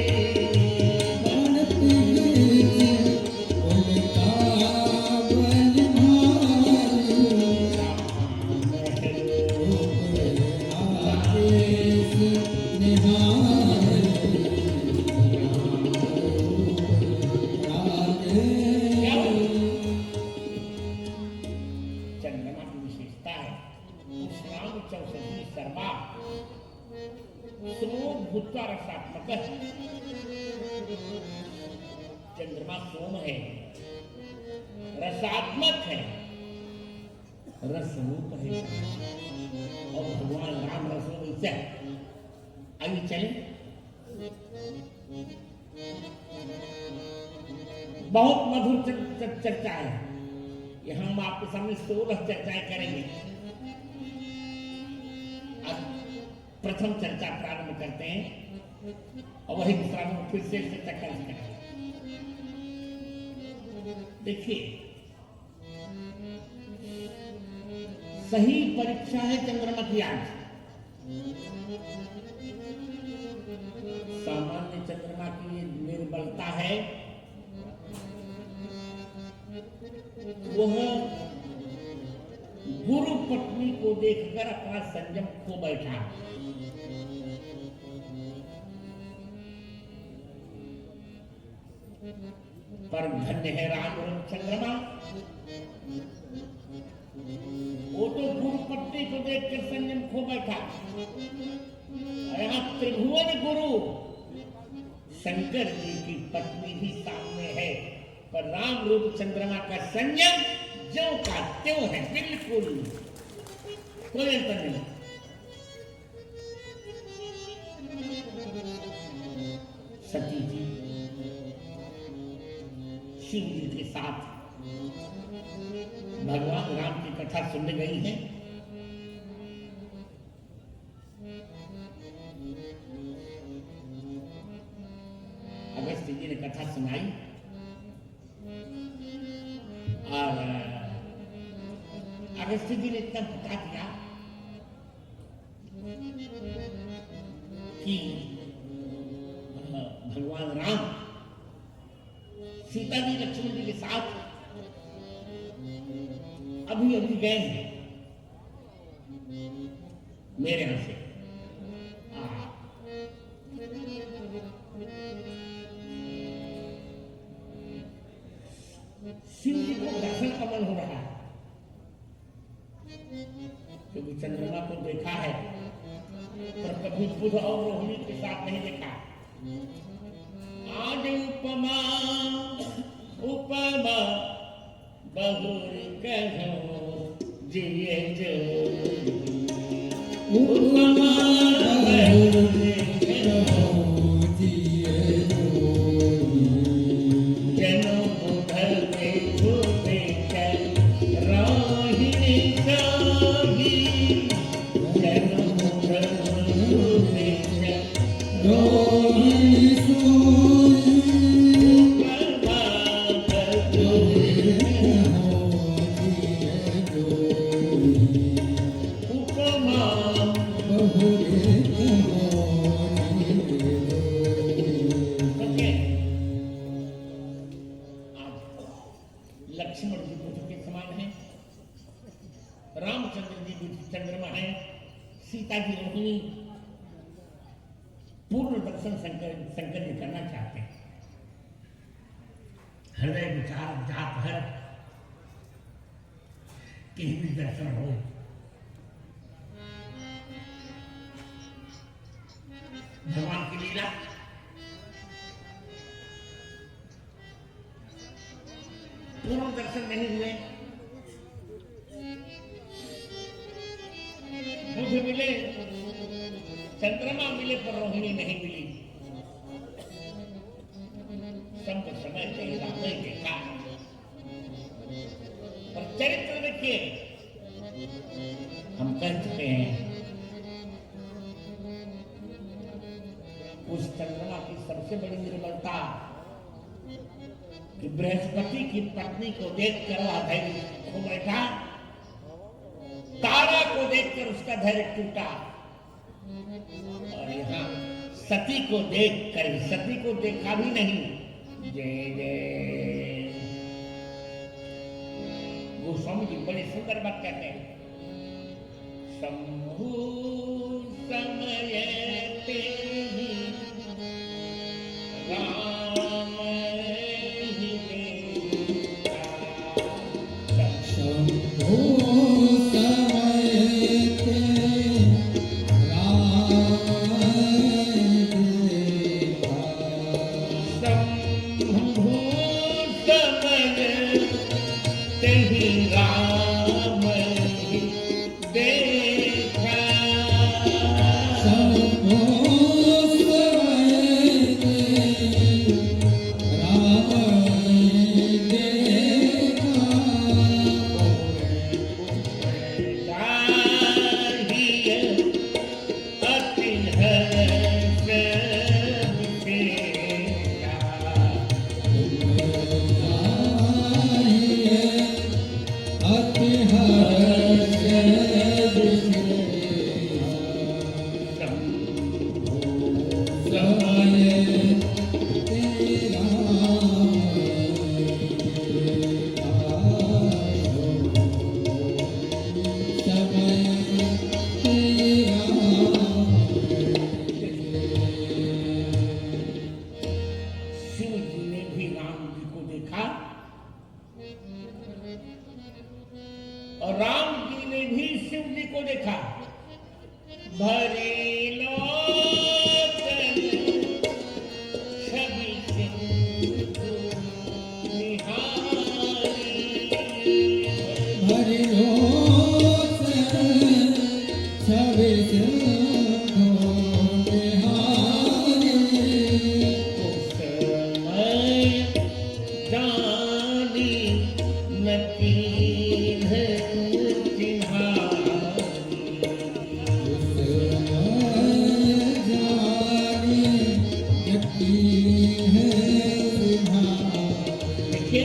बढ़ती उल्कावली भारी राकेश निहारे चंद्रमा की विशेषता है पुष्णांग चौसठी सर्वा सोम भूत्वा रसात्मक है। चंद्रमा सोम है, रसात्मक है, रसरूप है और भगवान राम रसरूप है। आइए चले, बहुत मधुर चर्चा है। यहाँ हम आपके सामने 16 चर्चाएं करेंगे। अब प्रथम चर्चा प्रारंभ करते हैं और वही दूसरा में फिर से चर्चा करेंगे। देखिए, सही परीक्षा है चंद्रमा की आज। सामान्य चंद्रमा की ये निर्बलता है, वह गुरु पत्नी को देखकर अपना संयम खो बैठा। पर धन्य है राम और चंद्रमा, वो तो गुरु पत्नी को देखकर संयम खो बैठा। यहाँ त्रिभुवन गुरु शंकर जी की पत्नी भी सामने है, पर राम रूप चंद्रमा का संयम जो का त्यों है, बिल्कुल कोई अंतर नहीं। सती जी शिव जी के साथ भगवान राम की कथा सुनने गई है। अगस्त्य जी ने कथा सुनाई और अगस्त्य जी ने इतना बता दिया कि भगवान राम सीता जी लक्ष्मण जी के साथ अभी अभी गए हैं मेरे यहां से। शिव जी को दर्शन का मन हो रहा है, क्योंकि चंद्रमा को देखा है पर कभी बुध और रोहिणी के साथ नहीं देखा। आज उपमा उपमा बहुर कहो जिए जो उपमा बहुर कहो जिए जनो बुध देखो देख रोहिणी सोही जनो बुध देखो देख रोहिणी सोई उपमा उपमा ओके। लक्ष्मण जी बुध के समान है, रामचंद्र जी बुध चंद्रमा है, सीता जी रोहिणी। पूर्ण दर्शन शंकर जी करना चाहते हैं। हृदय विचार जात है कहीं भी दर्शन हो। भगवान की लीला पूर्ण दर्शन नहीं हुए, बुध मिले, चंद्रमा मिले, पर रोहिणी नहीं मिली। सब समय से हिसाब नहीं देखा, पर चरित्र देखिए, हम कह चुके हैं उस चंद्रमा की सबसे बड़ी निर्बलता कि बृहस्पति की पत्नी को देखकर वह धैर्य खो बैठा, तारा को देखकर उसका धैर्य टूटा, और यहाँ सती को देखकर, सती को देखा भी नहीं, जय जय। गोस्वामी जी बड़ी सुंदर बात कहते हैं, शंभु समय ते ही राम ही देखा, शंभु समय ते राम देखा, शंभु समय ते ही राम ही देखा, शंभु समय ते राम देखा, चाहिए अति हर्ष विशेषा, अति हर्ष समय तेरा शिव जी ने भी राम जी को देखा और राम जी ने भी शिव जी को देखा। भरी लोचन छवि सिंधु निहारी, भरि लोचन छवि सिंधु निहारी, समय जानी न कीन्ह चिन्हारी, जाने यकी है तुम्हारी। देखिए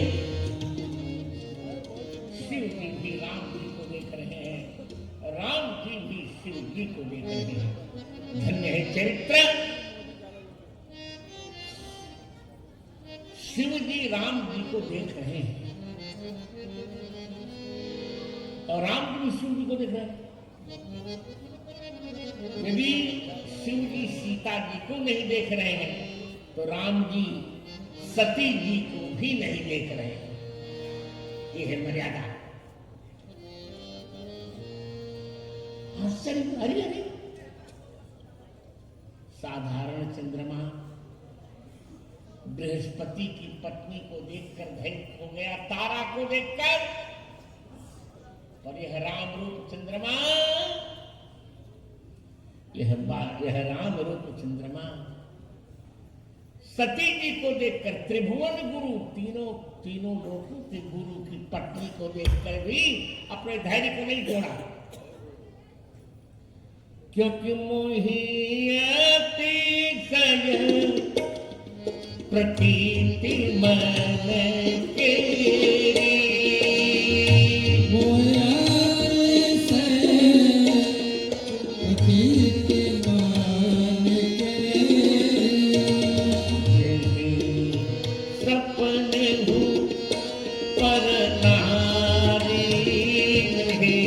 शिव जी भी राम जी को देख रहे हैं, राम जी भी शिव जी को देख रहे हैं। धन्य है चरित्र। शिव जी राम जी को देख रहे हैं और राम जी भी शिव जी को देख रहे हैं। यदि शिव जी सीता जी को नहीं देख रहे हैं तो राम जी सती जी को भी नहीं देख रहे हैं। ये है मर्यादा। आश्चर्य, अरे अरे, साधारण चंद्रमा बृहस्पति की पत्नी को देखकर धैर्य खो गया, तारा को देखकर, पर यह राम रूप चंद्रमा, यह राम रूप चंद्रमा सती जी को देखकर, त्रिभुवन गुरु, तीनों लोगों के गुरु की पत्नी को देखकर भी अपने धैर्य को नहीं छोड़ा, क्योंकि मोहियती सय प्रतीति मन केरी, सपने हूँ पर नारी नहीं,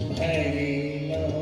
भरे लो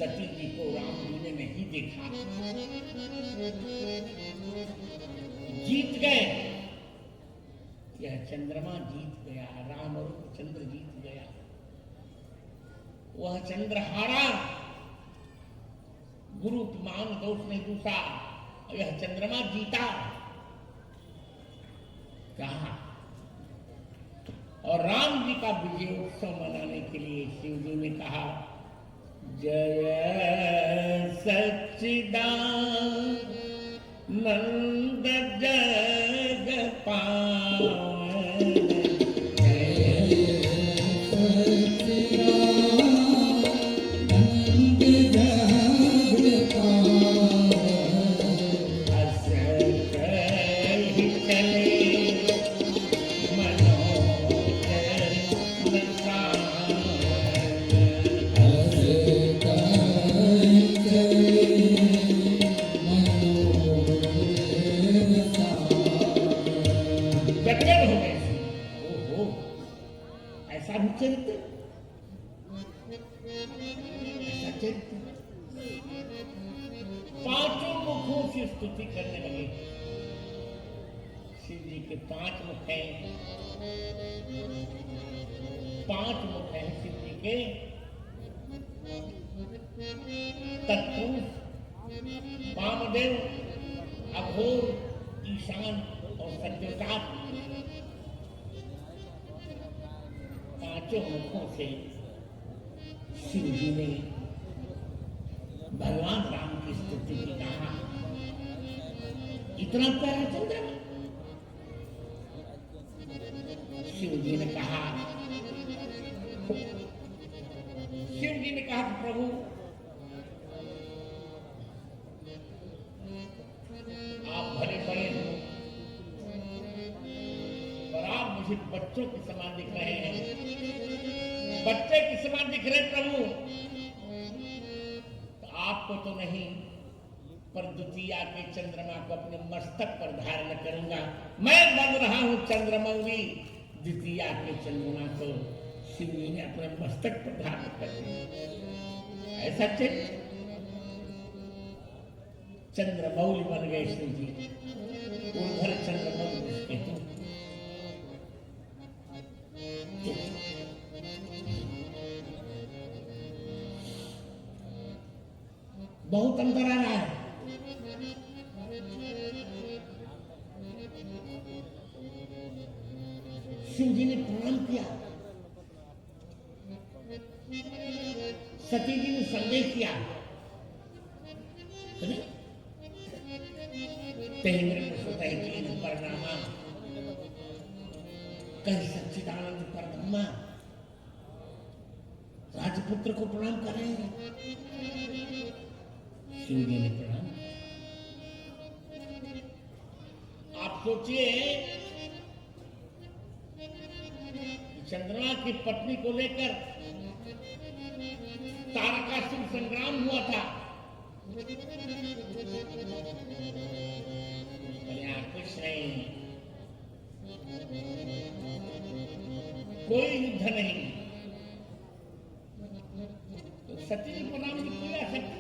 सती जी को राम जी ने नहीं देखा, जीत गए। यह चंद्रमा जीत गया, राम और चंद्र जीत गया। वह चंद्रहारा गुरु मान दोष नहीं दूसरा, यह चंद्रमा जीता। कहा और राम जी का विजय उत्सव मनाने के लिए शिव जी ने कहा, जय सच्चिदानंद जग पावन, जय सच्चिदानंद जग पावन, अस कहि चले मनोरथ अस कहि चले मनोरथ गदगद हो गए। ओहो, ऐसा भी चरित्र, ऐसा चरित्र। पांचों मुखों से स्तुति करने लगे। शिव जी के 5 मुख हैं, 5 मुख हैं शिव जी के। तत्पुरुष, वामदेव, अघोर, ईशान और सत्योजात, 5 मुखों से शिव जी ने भगवान राम की स्तुति की। कहा इतना प्यारा चंद्रमा। शिव जी ने कहा कि प्रभु आप भले बड़े हो और आप मुझे बच्चों के समान दिख रहे हैं, बच्चे के समान दिख रहे प्रभु। तो आपको तो नहीं, पर द्वितीया के चंद्रमा को अपने मस्तक पर धारण करूंगा। मैं बन रहा हूं चंद्रमौली, द्वितीया के चंद्रमा को शिव जी ने अपने मस्तक पर धारण कर दिया। ऐसा चंद्रमौली बन गए शिव जी, उधर चंद्रमौली उसके तो बहुत अंतर आ रहा है। शिव जी ने प्रणाम किया, सती जी ने संदेश किया, परिणामा कहीं सच्चिदानंद परब्रह्मा, राजपुत्र को प्रणाम करें। शिव जी ने प्रणाम। आप सोचिए चंद्रमा की पत्नी को लेकर तारकासुर संग्राम हुआ था, कुछ नहीं, कोई युद्ध नहीं, तो सती जी को नाम नहीं किया सकता।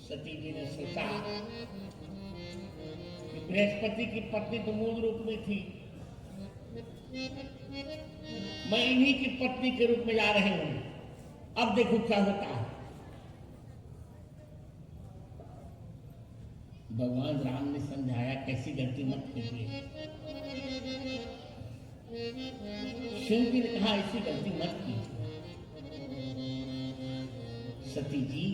सती जी ने सोचा कि बृहस्पति की पत्नी तो मूल रूप में थी, मैं इन्हीं की पत्नी के रूप में जा रहे हूं, अब देखो क्या होता है। भगवान राम ने समझाया कैसी गलती मत कीजिए। शिव जी ने कहा ऐसी गलती मत कीजिए। सती जी,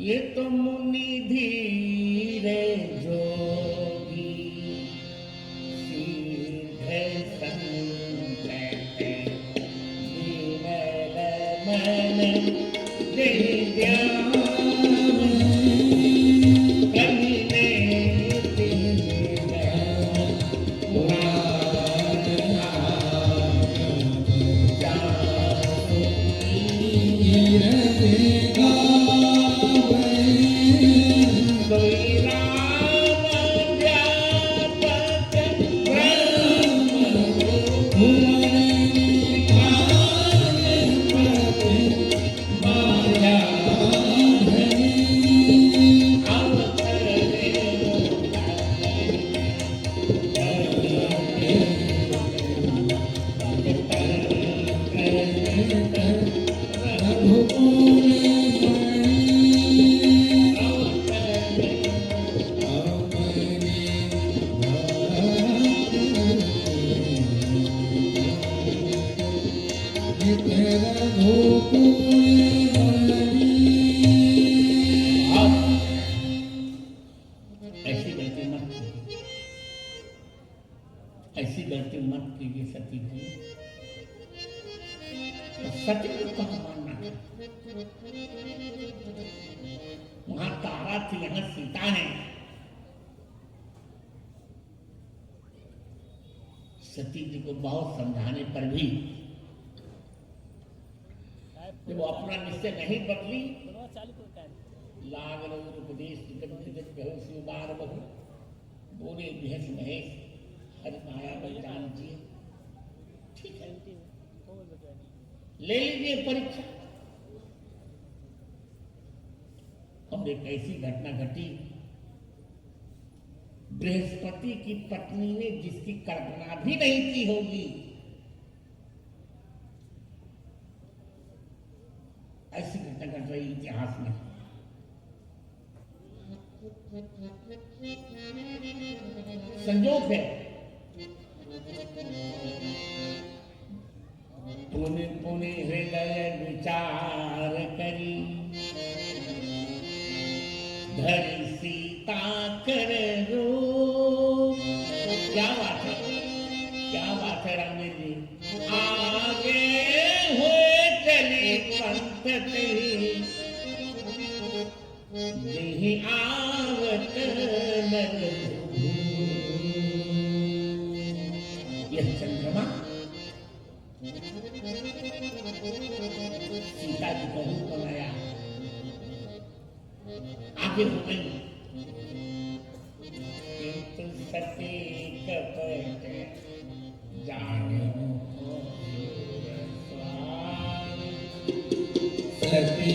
ये तो मुनि धीरे जोगी सीधे संतते विमल मन दिव्या ऐसी गलती मत कीजिए, ऐसी गलती मत कीजिए सती जी। तो सती को कहाँ मानना है? वहां तारा थी, यहाँ सीता है। सती जी को बहुत समझाने पर भी जब वो अपना निश्चय नहीं बदली, लागल उपदेश बार बहु बोले बिहस महेश हरि माया बलिदान जी। ठीक है, ले लीजिए परीक्षा। और एक ऐसी घटना घटी, बृहस्पति की पत्नी ने जिसकी कल्पना भी नहीं की होगी, ऐसी घटना घट रही इतिहास में। संजोग है, पुण्य पुण्य हृदय विचार करी, धरि सीता कर रो। क्या बात है, क्या बात है रामदेव जी। आगे हुए चली पंथ देहि आवत नर। यह चंद्रमा सीता जी का रूप बनाया, आगे हो गई। किंतु सती कपट जाने सती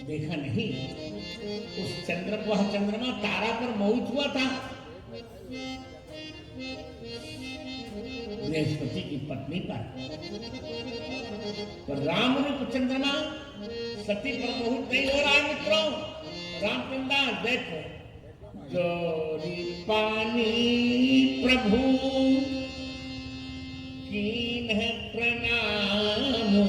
देखा नहीं, उस चंद्रमा तारा पर मोहित हुआ था। बृहस्पति की पत्नी पर राम रूप चंद्रमा सती पर मोहित नहीं हो रहा है मित्रों। रामचंद्र देखो, जोरी पानी प्रभु कीन प्रणामो।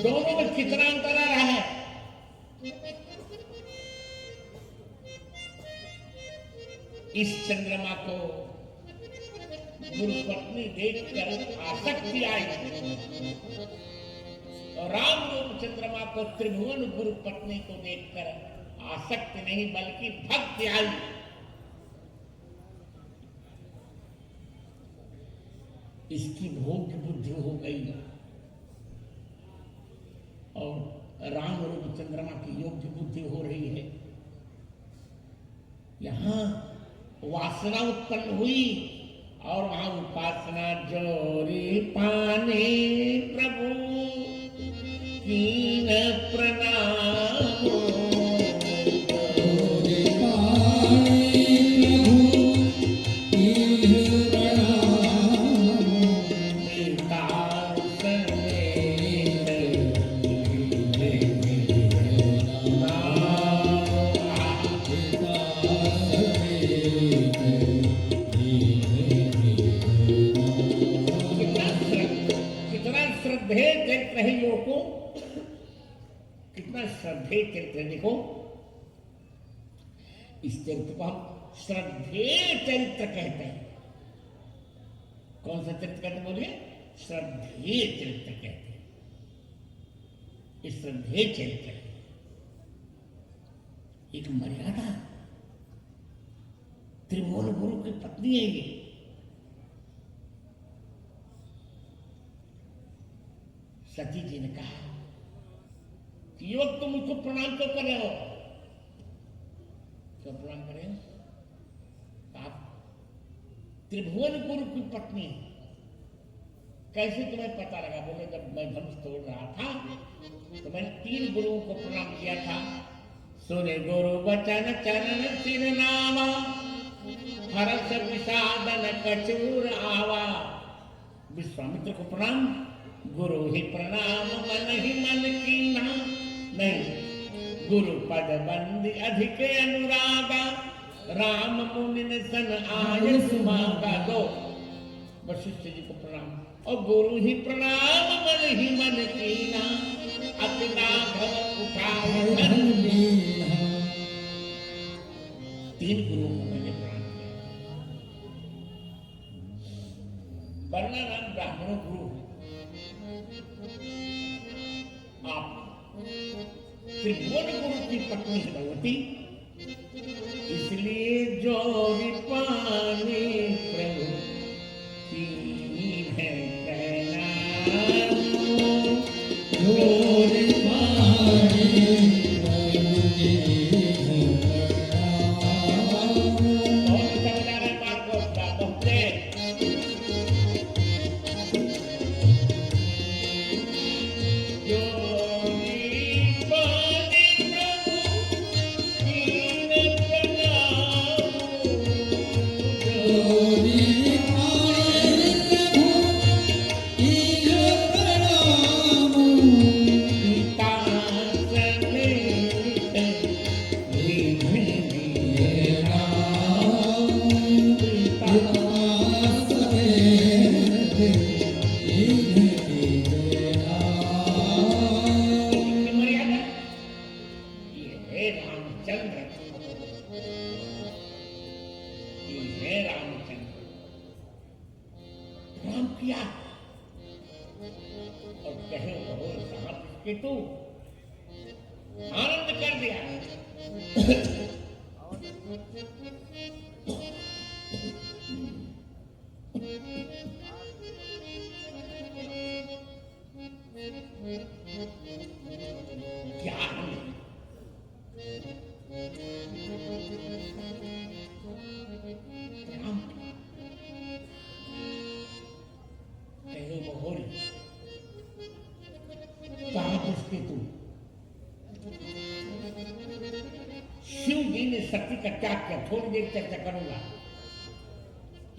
दोनों में कितना अंतर आ रहा है। इस चंद्रमा को गुरु पत्नी देखकर आसक्ति आई और राम रूप चंद्रमा को त्रिभुवन गुरु पत्नी को देखकर आसक्ति नहीं बल्कि भक्ति आई। इसकी भोग बुद्धि हो गई और राम रूप चंद्रमा की योग्य बुद्धि हो रही है। यहां वासना उत्पन्न हुई और वहां उपासना जोरी पाने प्रभु कीन प्रणाम। श्रद्धेय चरित्र देखो, इस चरित्र को हम श्रद्धेय चरित्र कहते हैं। कौन सा चरित्र कहते बोलिए? श्रद्धेय चरित्र कहते हैं। इस श्रद्धेय चरित्र एक मर्यादा, त्रिभुवन गुरु की पत्नी है ये। सती जी ने कहा कि युवक तुम मुझको प्रणाम क्यों कर रहे हो? क्यों प्रणाम कर रहे हो? आप त्रिभुवन गुरु की पत्नी, कैसे तुम्हें पता लगा? बोले जब मैं धनुष तोड़ रहा था तो मैंने 3 गुरुओं को प्रणाम किया था। सुने गुरु बचन चरण सिर नामा, हर्ष विषादन कचूर आवा। विश्वामित्र को प्रणाम, गुरु ही प्रणाम मन ही मन कीना। नहीं, गुरु पद बंदी अधिक अनुरागा, राम मुनि सन आय सुमागा। दो वशिष्ठ जी को प्रणाम, और गुरु ही प्रणाम मन ही मन कीना, अति लाघव उठाए धन लीना। 3 गुरुओं को मैंने प्रणाम किया। वरना नाम ब्राह्मणों गुरु, आप त्रिभुवन गुरु की पत्नी है भगवती, इसलिए जोरी पानी प्रभु की है प्रणाम। जोरी पानी प्रभु की है प्रणाम। और समझा रहे बात को पहुंचे। तू आनंद कर दिया। क्या शिव जी ने शक्ति का त्याग किया। थोड़ी देर चर्चा करूंगा।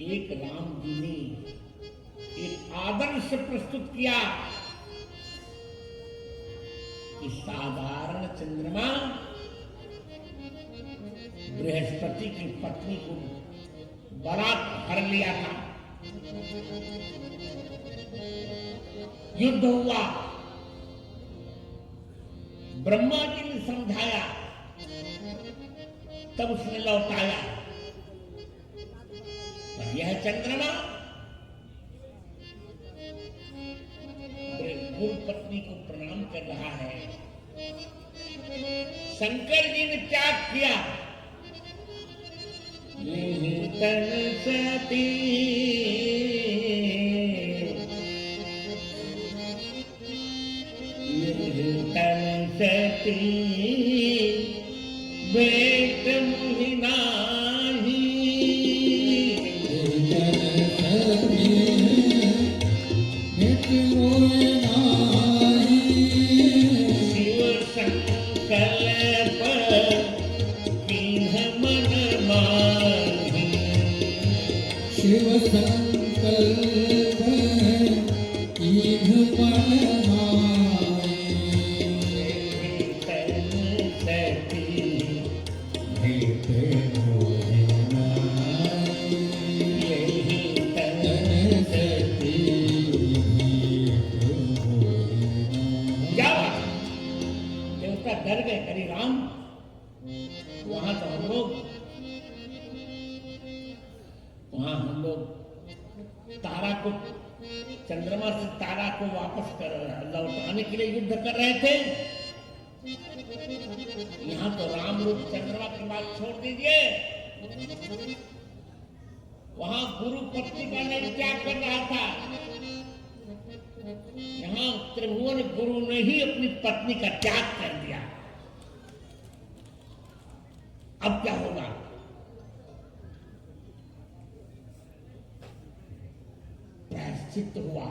एक राम जी ने एक आदर्श प्रस्तुत किया कि साधारण चंद्रमा बृहस्पति की पत्नी को बारात भर लिया था, युद्ध हुआ, ब्रह्मा जी ने समझाया, तब उसने लौटाया। पर यह चंद्रमा गुरु पत्नी को प्रणाम कर रहा है। शंकर जी ने त्याग किया। तन सती तन सती बेट मुहि नाही, बेट मुहि नाही। शिव संकल्प कीन्ह मन माही, शिव संकल्प कीन्ह मन माही। तन सती बेट मुहि नाही, तन सती बेट मुहि नाही। क्या बात? देवता डर गए। वहां तो हम लोग तारा को, चंद्रमा से तारा को वापस कर लौटाने के लिए युद्ध कर रहे थे। यहाँ तो राम रूप चंद्रमा की बात छोड़ दीजिए, वहां गुरु पत्नी का नहीं त्याग कर रहा था। यहाँ त्रिभुवन गुरु ने ही अपनी पत्नी का त्याग कर दिया। अब क्या होगा? प्रायश्चित हुआ।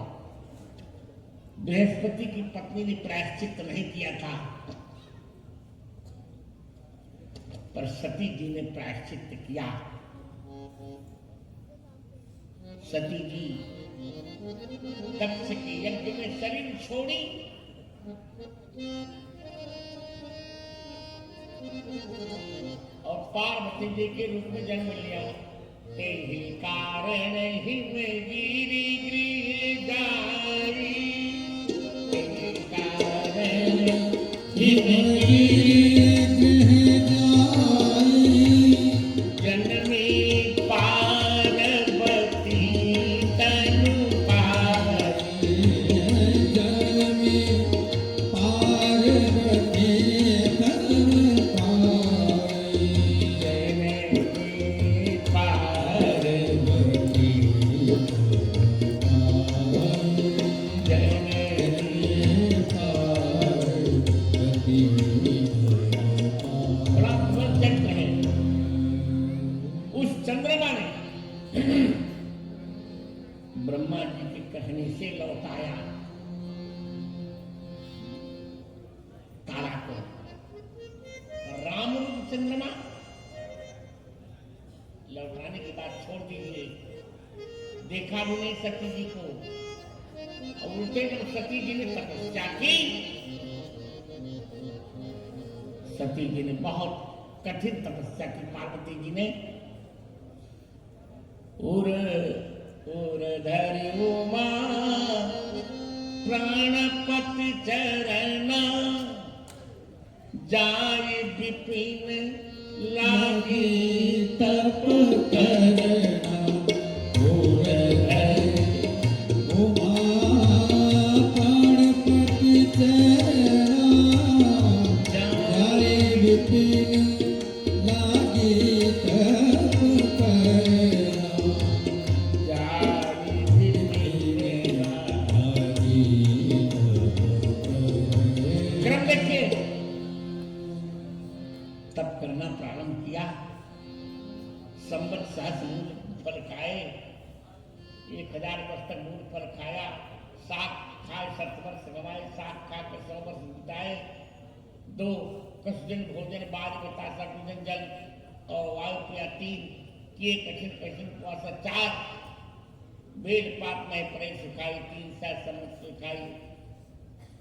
बृहस्पति की पत्नी ने प्रायश्चित नहीं किया था, पर सती जी ने प्रायश्चित किया। सती जी दक्ष के यज्ञ में शरीर छोड़ी और पार्वती जी के रूप में जन्म लिया। तेहि कारण ही में गिरी गृह जाई, तेहि कारण ही में गिरी गृह जाई, जन्मी पार्वती तनु पाई, जन्मी पार्वती तनु पाई, जन्मी पार्वती जन्मी पार्वती। बड़ा चंद्र है। उस चंद्रमा ने ब्रह्मा जी के कहने से लौटाया तारा को। राम रूप चंद्रमा लौटाने की बात छोड़ दीजिए, देखा भी नहीं सती जी को। और उल्टे जब सती जी ने तपस्या की, सती जी ने बहुत कठिन तपस्या की। पार्वती जी ने उर धरि उमा प्राणपति चरण, जाय विपिन लागी तप करना। उर धरि उमा प्राणपति चरण, जाय विपिन लागी तप करना, जाय विपिन लागी तप करना। क्रम देखिए, तप करना प्रारंभ किया। संवत सहस्र मूल फल खाए, 1000 वर्ष तक मूल फल खाया। साग खाए 7 वर्ष गवाए, साग खा के 100 वर्ष बिताए। 2 कसदिन भोजन, बाद में तासा पूजन जल और वायु पिया। 3 किए कठिन कठिन उपवास। 4 बेल पात में परे सुखाई। 3 सहस्र सम्वत सुखाई,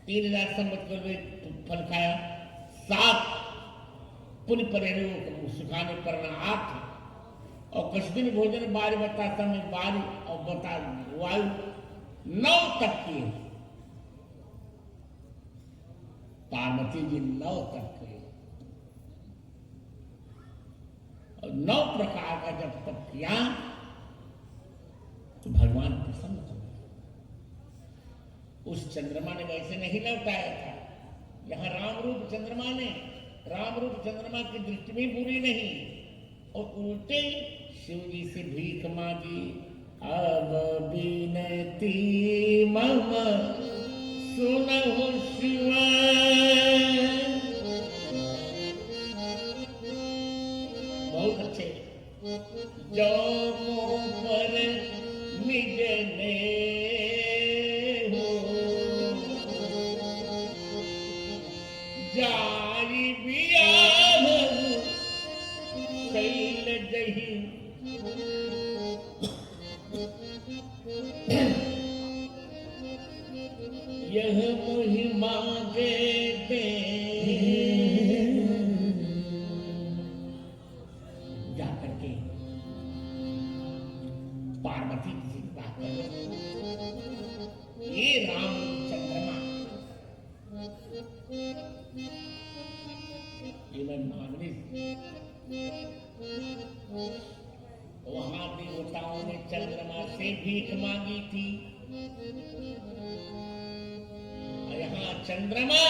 3000 सम्वत को फल खाया। 7 पुण्य परिणयों सुखाने पर 8 और कुछ दिन भोजन 12 बताता में 12 और बता वायु 9 तक किए। पार्वती जी 9 तक किए और 9 प्रकार का जब तप किया तो भगवान प्रसन्न हो गए। उस चंद्रमा ने वैसे नहीं लौटाया था। यहां राम रूप चंद्रमा ने, राम रूप चंद्रमा की दृष्टि में बुरी नहीं, और उल्टे शिव जी से भीख मांगी। अब बिनती मम सुनहु शिव, बहुत अच्छे। जो मोह पर निज ने जारी बियाह शैल जही, यह महिमा गे दे। जाकर के पार्वती जी से बात कर, ये राम चंद्रमा, ये मैं मानवी से भीख मांगी थी। यहाँ चंद्रमा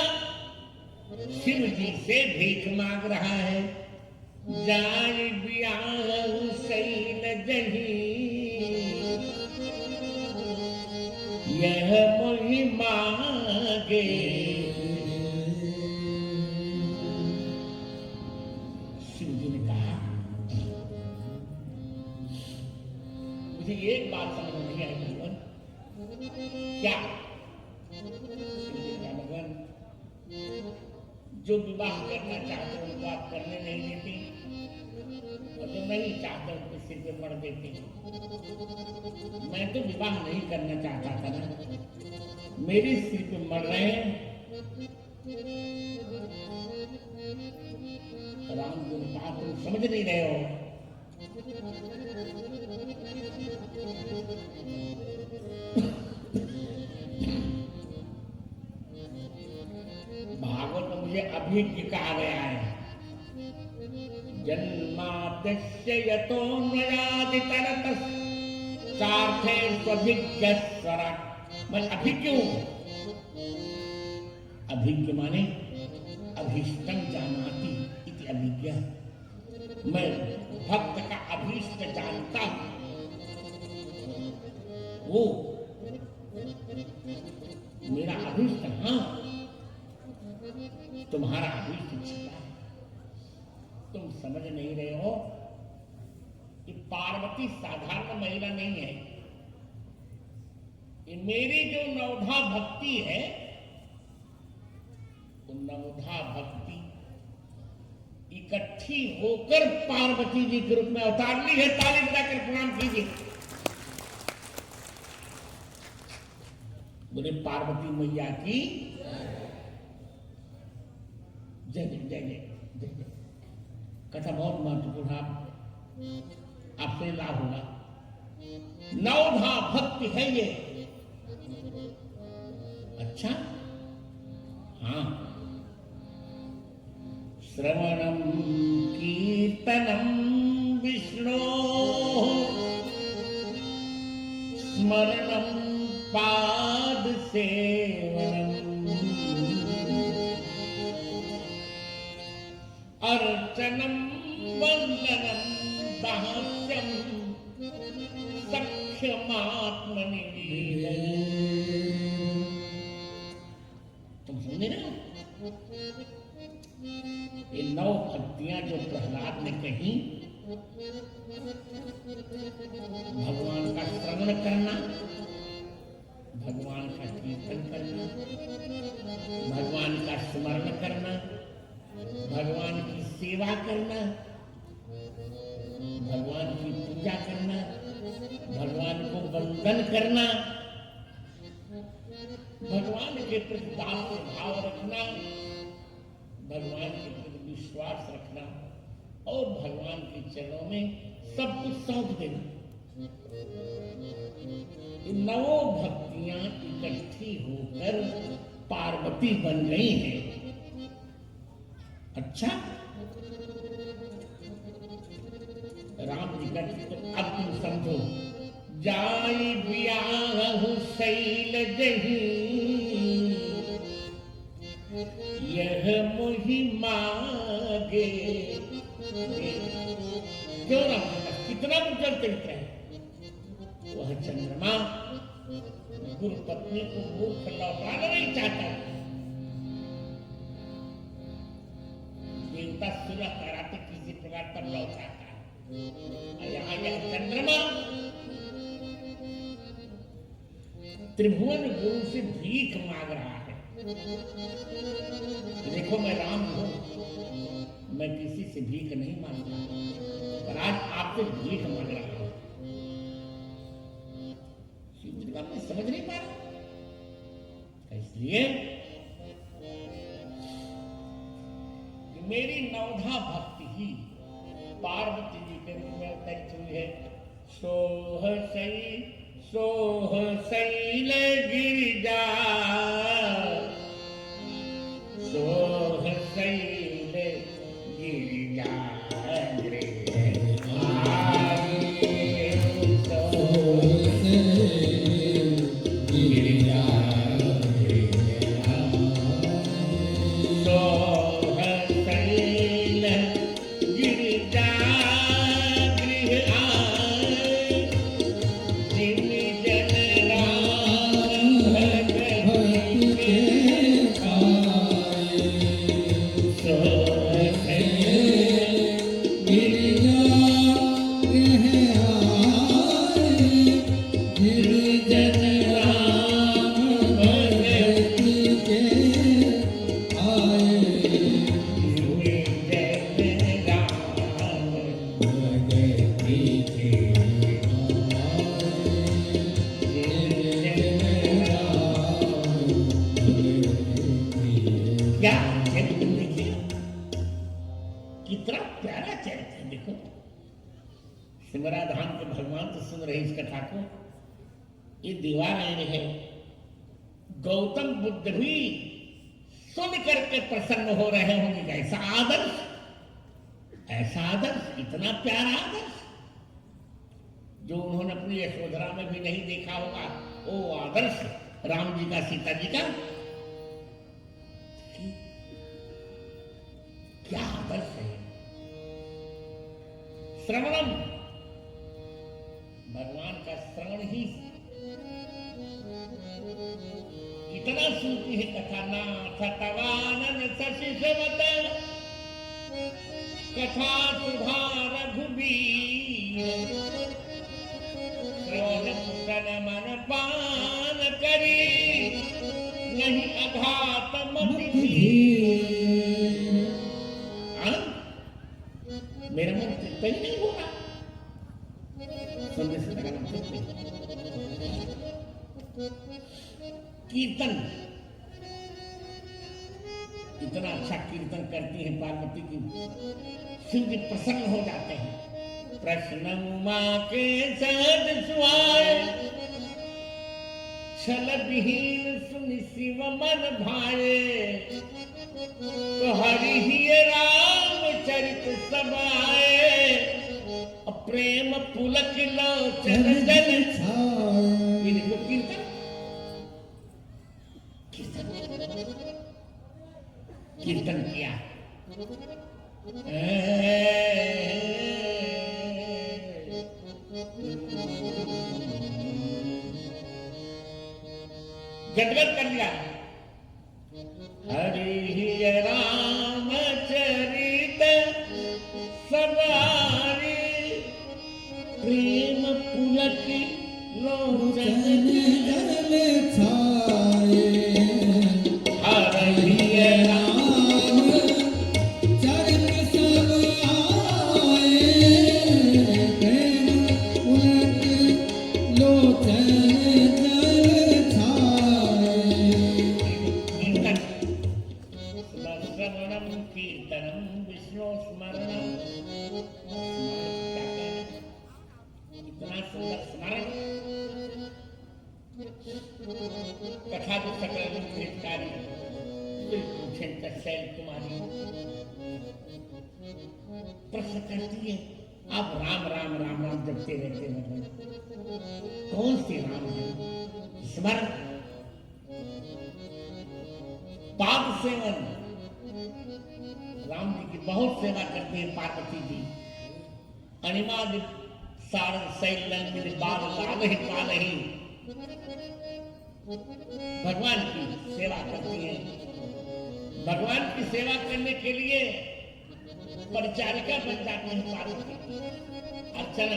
शिव जी से भीख मांग रहा है। जाय बियाह शैल जही, यह मोहि मांगे। शिव जी ने कहा, मुझे एक बात समझ में नहीं आई भगवान। क्या? भगवान, जो विवाह करना चाहते हैं उनको आप करने नहीं देते, और जो नहीं चाहते उनके सिर पे मर देते। मैं तो विवाह नहीं करना चाहता था ना, मेरे सिर पे मर रहे हैं। राम जी ने कहा, तुम समझ नहीं रहे हो। भागवत में मुझे अभिज्ञ कहा गया है। जन्माद्यस्य यतो नयादितरतः सार्थे स्वभिज्ञ स्वराट्। मैं अभिज्ञ हूं। अभिज्ञ माने अभीष्टं जानाति इति अभिज्ञ। मैं भक्त का अभीष्ट जानता हूं। वो मेरा अभीष्ट, हाँ, तुम्हारा अभीष्ट छिपा है। तुम समझ नहीं रहे हो कि पार्वती साधारण महिला नहीं है। ये मेरी जो नवधा भक्ति है, तो नवधा भक्ति इकट्ठी होकर पार्वती जी के रूप में अवतार ली है। ताली बजाकर प्रणाम कीजिए। बोले पार्वती मैया की जय जय जय जय जय। कथा बहुत महत्वपूर्ण है, आपसे लाभ होगा। नवधा भक्ति है ये। अच्छा, हाँ, श्रवणम कीर्तनम विष्णु, स्मरणम पाद सेवनम, अर्चनम वंदनम दास्यम सख्यमात्मनि। तुम समझे ना? ये 9 भक्तियां जो प्रहलाद ने कही, भगवान का श्रवण करना, भगवान का कीर्तन करना, भगवान का स्मरण करना, भगवान की सेवा करना, भगवान की पूजा करना, भगवान को वंदन करना, भगवान के प्रति दास्य भाव रखना, भगवान के प्रति विश्वास रखना और भगवान के चरणों में सब कुछ सौंप देना। ये 9 भक्तियां इकट्ठी होकर पार्वती बन गई हैं। अच्छा, राम जी का तो अब तुम समझो। जाई बियाह शैल जही, यह मोहि मांगे। क्यों राम जी का कितना उज्जवल चरित्र है। वह चंद्रमा गुरु पत्नी को मूर्ख लौटाना नहीं चाहता। देवता सुलह कराते किसी प्रकार पर लौटाता है। यहाँ यह चंद्रमा त्रिभुवन गुरु से भीख मांग रहा है। देखो मैं राम हूं, मैं किसी से भीख नहीं मांगता, पर आज आपसे भीख मांग रहा हूं। शिव जी का मैं समझ नहीं पा रहा। इसलिए मेरी नवधा भक्ति ही पार्वती जी के रूप में अवतरित हुई है। सोह शैल गिरिजा, सोह शैल गिरिजा रे। सिमरा धाम के भगवान तो सुन रहे इस कथा को। ये दीवारायण है। गौतम बुद्ध भी सुन करके प्रसन्न हो रहे होंगे। ऐसा आदर्श, ऐसा आदर्श, इतना प्यारा आदर्श जो उन्होंने अपनी यशोधरा में भी नहीं देखा होगा। वो आदर्श राम जी का, सीता जी का, क्या आदर्श है। श्रवणम, भगवान का श्रवण ही इतना सुनती है कथा। नाथ तवानन शशिशवत कथा सुधा रघुबीर श्रवण तन मन पान करी नहीं अघात मति धीर। मेरा मन तय नहीं होगा संदेश कीर्तन। इतना अच्छा कीर्तन करती है पार्वती की, शिव जी प्रसन्न हो जाते हैं। प्रश्न उमा के सहज सुहाए छल विहीन सुनि शिव मन भाए तो हरि ही राम चरित समाए प्रेम पुलक लोचन जन छाए। ये देखो कीर्तन, कीर्तन किया। गदगद कर दिया। हरि राम चरित सवारी प्रेम पुलक लोचन जल छाए। हरि राम चरित सब आए प्रेम पुलक लोचन जल छाए। श्रवणम कीर्तनम विष्णु स्मरणम। इतना सुंदर स्मरण, कथा जो सकल हितकारी शैल तुम्हारी प्रश्न करती है। आप राम राम राम राम जपते रहते हैं, कौन से राम है? स्मरण, पाद सेवन। राम जी की बहुत सेवा करते हैं पार्वती जी। अनिमाद सारद शैल बाल लाल ही पाल ही भगवान की सेवा करती हैं। भगवान की सेवा करने के लिए परिचारिका बन जाती है पार्वती। अर्चना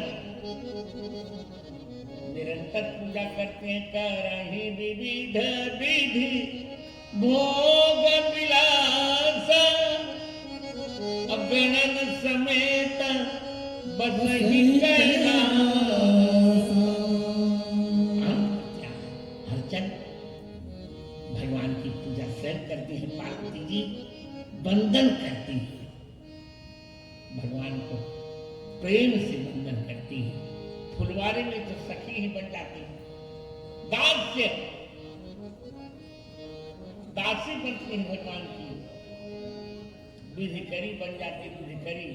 निरंतर पूजा करते हैं। करहि विविध विधि भोग विलास अगणन समेत बधहि कैलास। अर्चन भगवान की पूजा स्वयं करती है पार्वती जी, वंदन करती है भगवान को, प्रेम से वंदन करती है। फुलवारी में तो सखी ही बन जाती है। दास्य, दासी बनती है भगवान की। विधिकरी बन जाती है, विधिकरी।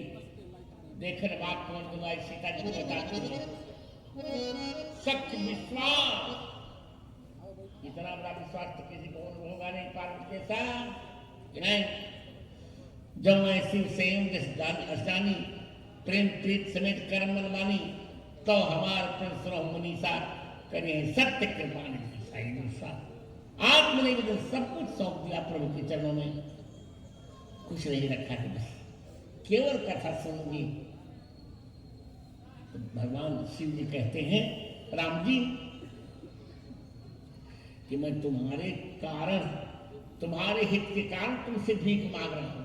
देखन बात कौन तुम्हारी सीता जी को बताती है। सख्य विश्वास, इतना बड़ा विश्वास तो किसी को होगा नहीं पार्वती के साथ। नहीं, जब मैं शिव संयम अष्टानी प्रेम प्रीत समेत कर्म मनमानी तो हमार प्रेम सुनो मुनीसा करे सत्य कृपा निशा। आत्मनिवेदन सब कुछ सौंप दिया प्रभु के चरणों में, कुछ नहीं रखा है, बस केवल कथा सुनूंगी। तो भगवान शिव जी कहते हैं राम जी कि मैं तुम्हारे कारण, तुम्हारे हित के कारण तुमसे भीख मांग रहा हूं।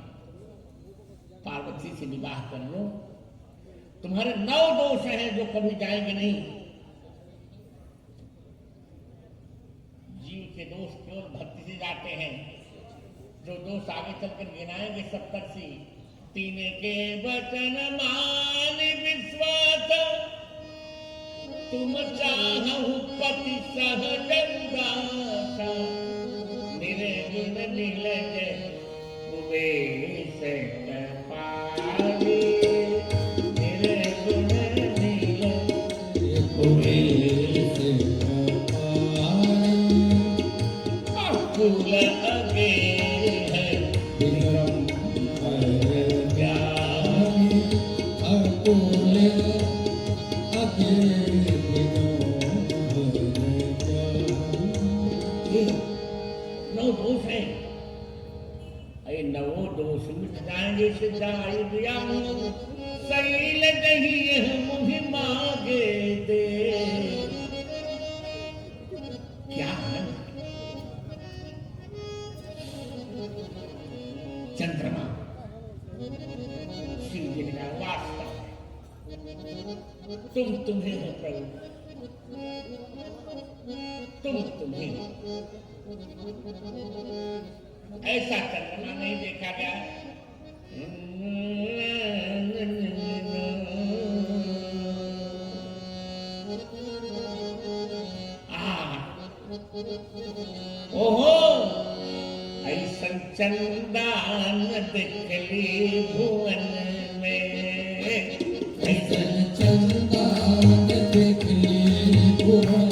पार्वती से विवाह कर लो। तुम्हारे 9 दोष हैं जो कभी जाएंगे नहीं। जीव के दोष केवल भक्ति से जाते हैं। जो दोष आगे चलकर गिनाएंगे 70 से। तीन के वचन मान विश्वास तुम चाहु पति सहजंगासा निर्गुण नीलज कुबेश कपाली निर्गुण नीलज कुबेश कपाली अकुल अगे है दिगंबर ज्ञानी अकुल अगे नौ दोष है, अरे नवो दोष मिट जाएंगे सिद्धाई दिया शैल दही मुझे मांगे दे। क्या है चंद्रमा शिव जी का वास्ता तुम्हें हो प्रभु तुम्हें ऐसा चंद्रमा नहीं देखा गया। ओहो ऐसा चंदान देखली भुवन में ऐसा चंदान देखली भुवन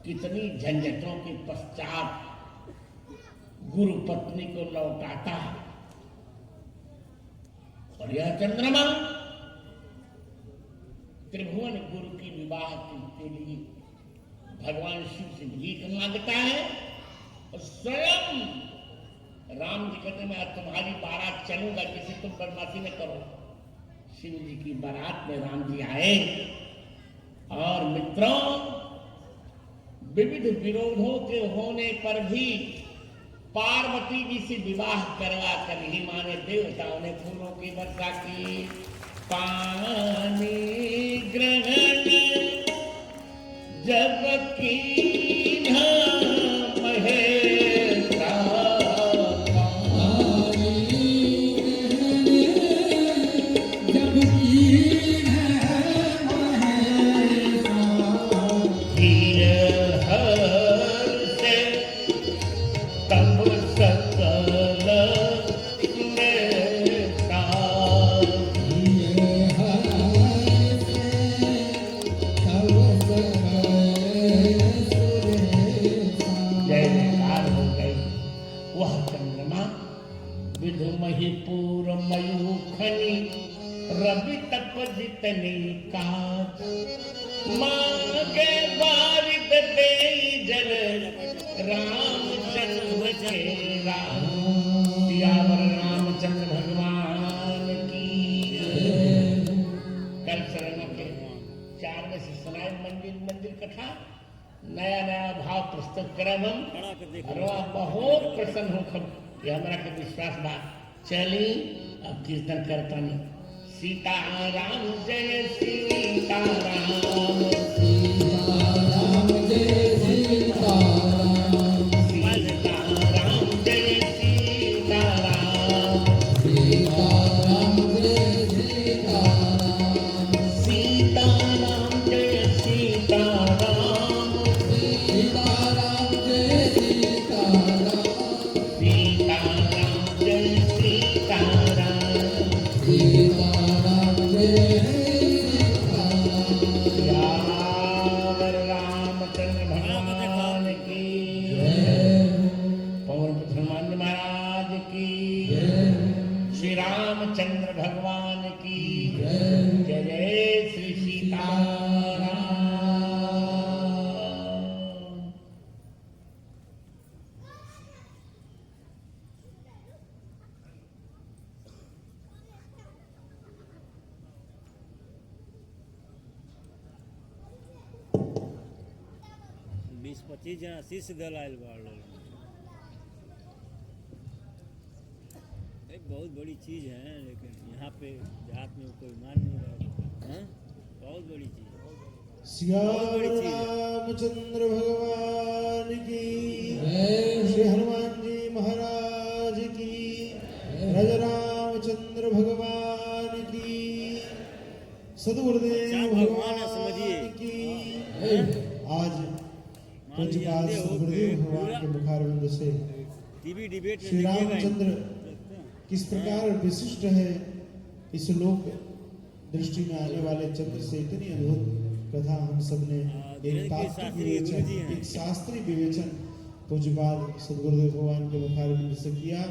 कितनी झंझटों के पश्चात गुरु पत्नी को लौटाता है। और यह चंद्रमा त्रिभुवन गुरु की विवाह के लिए भगवान शिव से भीख मांगता है और स्वयं राम जी कहते मैं तुम्हारी बारात चलूंगा, जिसे तुम बदमाशी में करो। शिव जी की बारात में राम जी आए और मित्रों विविध विरोधों के होने पर भी पार्वती जी से विवाह करवा कर ही माने देवताओं ने फूलों की वर्षा की। पानी ग्रहण जब की महेता, रवि तप जितनी काज, मांगे बारिद दे जल रामचंद्र चेरा। सियावर रामचंद्र भगवान की। कल शरण के 4 में से सुनाए मंदिर कथा, नया नया भाव प्रस्तुत करब हम और बहुत प्रसन्न हो। ये हमारा के विश्वास बा। चली अब कीर्तन करता नहीं। सीताराम जय सीताराम, सीताराम जय सीताराम, सीताराम जय सीताराम, सीताराम जय सीताराम, सीताराम जय सीताराम, सीताराम जय सीताराम, सीताराम जय सीताराम, सीताराम जय सियावर रामचंद्र भगवान की जय। पवन पुत्र हनुमान महाराज की जय। श्री रामचंद्र भगवान की जय। जय जय श्री सीताराम। 20-25 जना शिष्य दल आयल बाड़। एक बहुत बड़ी चीज है, लेकिन यहाँ पे देहात में कोई मान नहीं रहा है। बहुत बड़ी चीज है। सियावर रामचंद्र भगवान की जय। श्री हनुमान जी महाराज की, राजा रामचंद्र भगवान की, सदगुरुदेव भगवान की। आज पूज्यपाद सदगुरुदेव भगवान के मुखारविंद से टीवी डिबेट श्री रामचंद्र किस प्रकार विशिष्ट है, इस लोक दृष्टि में आने वाले चंद्र से इतनी अद्भुत कथा हम सब ने एक तात्विक विवेचन, एक शास्त्रीय विवेचन पूज्यपाद सदगुरुदेव भगवान के मुखारविंद से किया।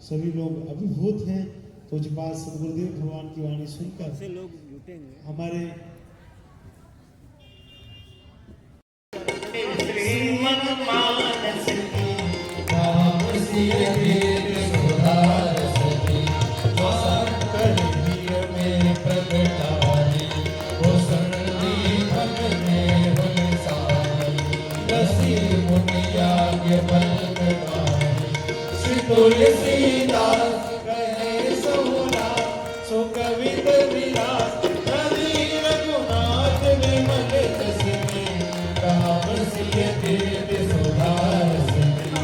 सभी लोग अभिभूत हैं। पूज्यपाद सदगुरुदेव भगवान की वाणी सुनकर से लोग जुटेंगे। हमारे तुलसीदास कहे सोना सो कवित विलास, रवि रघुनाथ विमल जसने, राम सिय तीर्थ सुधारस की,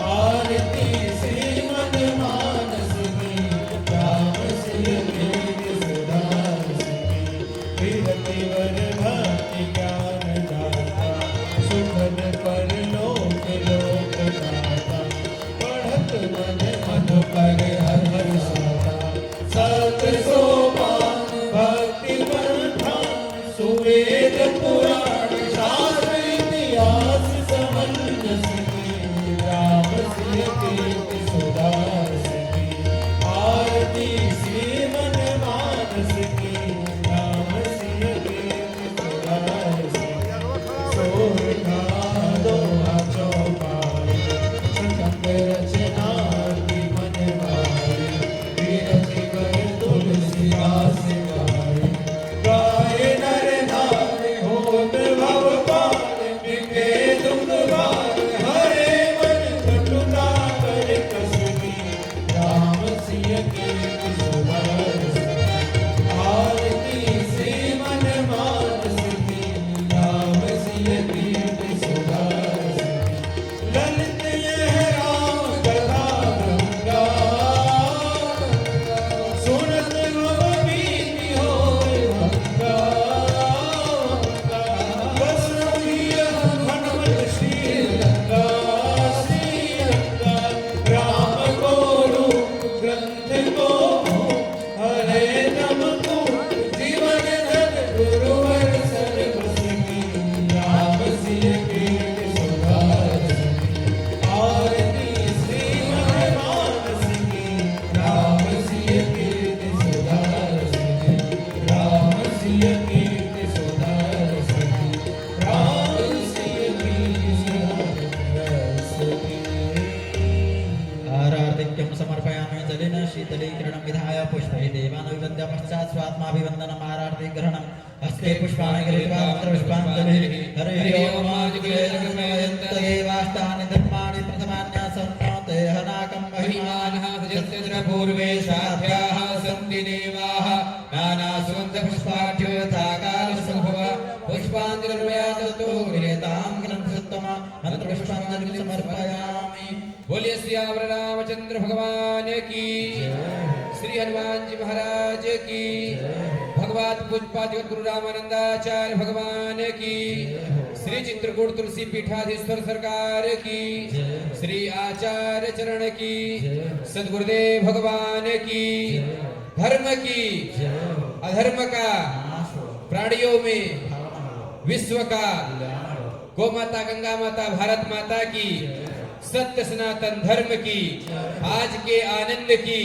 आरती श्री मन मानस की, राम सिय तीर्थ सुधारस की, विरति वर भक्ति ज्ञान दाता, सुखद परलोक लोक दाता, बढ़त मन मधुकर हर शीतलीकरणं विधाय पुष्पैः देवानभिवन्द्य पश्चात् स्वात्माभिवन्दनम् आरार्ति ग्रहणम् हस्ते पुष्पाणि गृहीत्वा मन्त्रपुष्पाञ्जलिः हरिः ओम् देवाष्टानि धर्माणि प्रथमान्यासन्नोते हनाकं महिमानः सजस्य पूर्वे साध्याः सन्ति देवाः नानासुगन्धपुष्पाढ्यो यथा कालसम्भव पुष्पाञ्जलिर्मयादत्तो गृहीतां ग्रन्थोत्तम मन्त्रपुष्पाञ्जलिं समर्पयामि। बोलिए सियावर रामचंद्र भगवान की, श्री हनुमान जी महाराज की, भगवत पूज्यपाद गुरु रामानंदाचार्य भगवान की, श्री चित्रकूट तुलसी पीठाधीश्वर सरकार की, श्री आचार्य चरण की, सदगुरुदेव भगवान की, धर्म की अधर्म का प्राणियों में विश्व का गौ माता गंगा माता भारत माता की सत्य सनातन धर्म की आज के आनंद की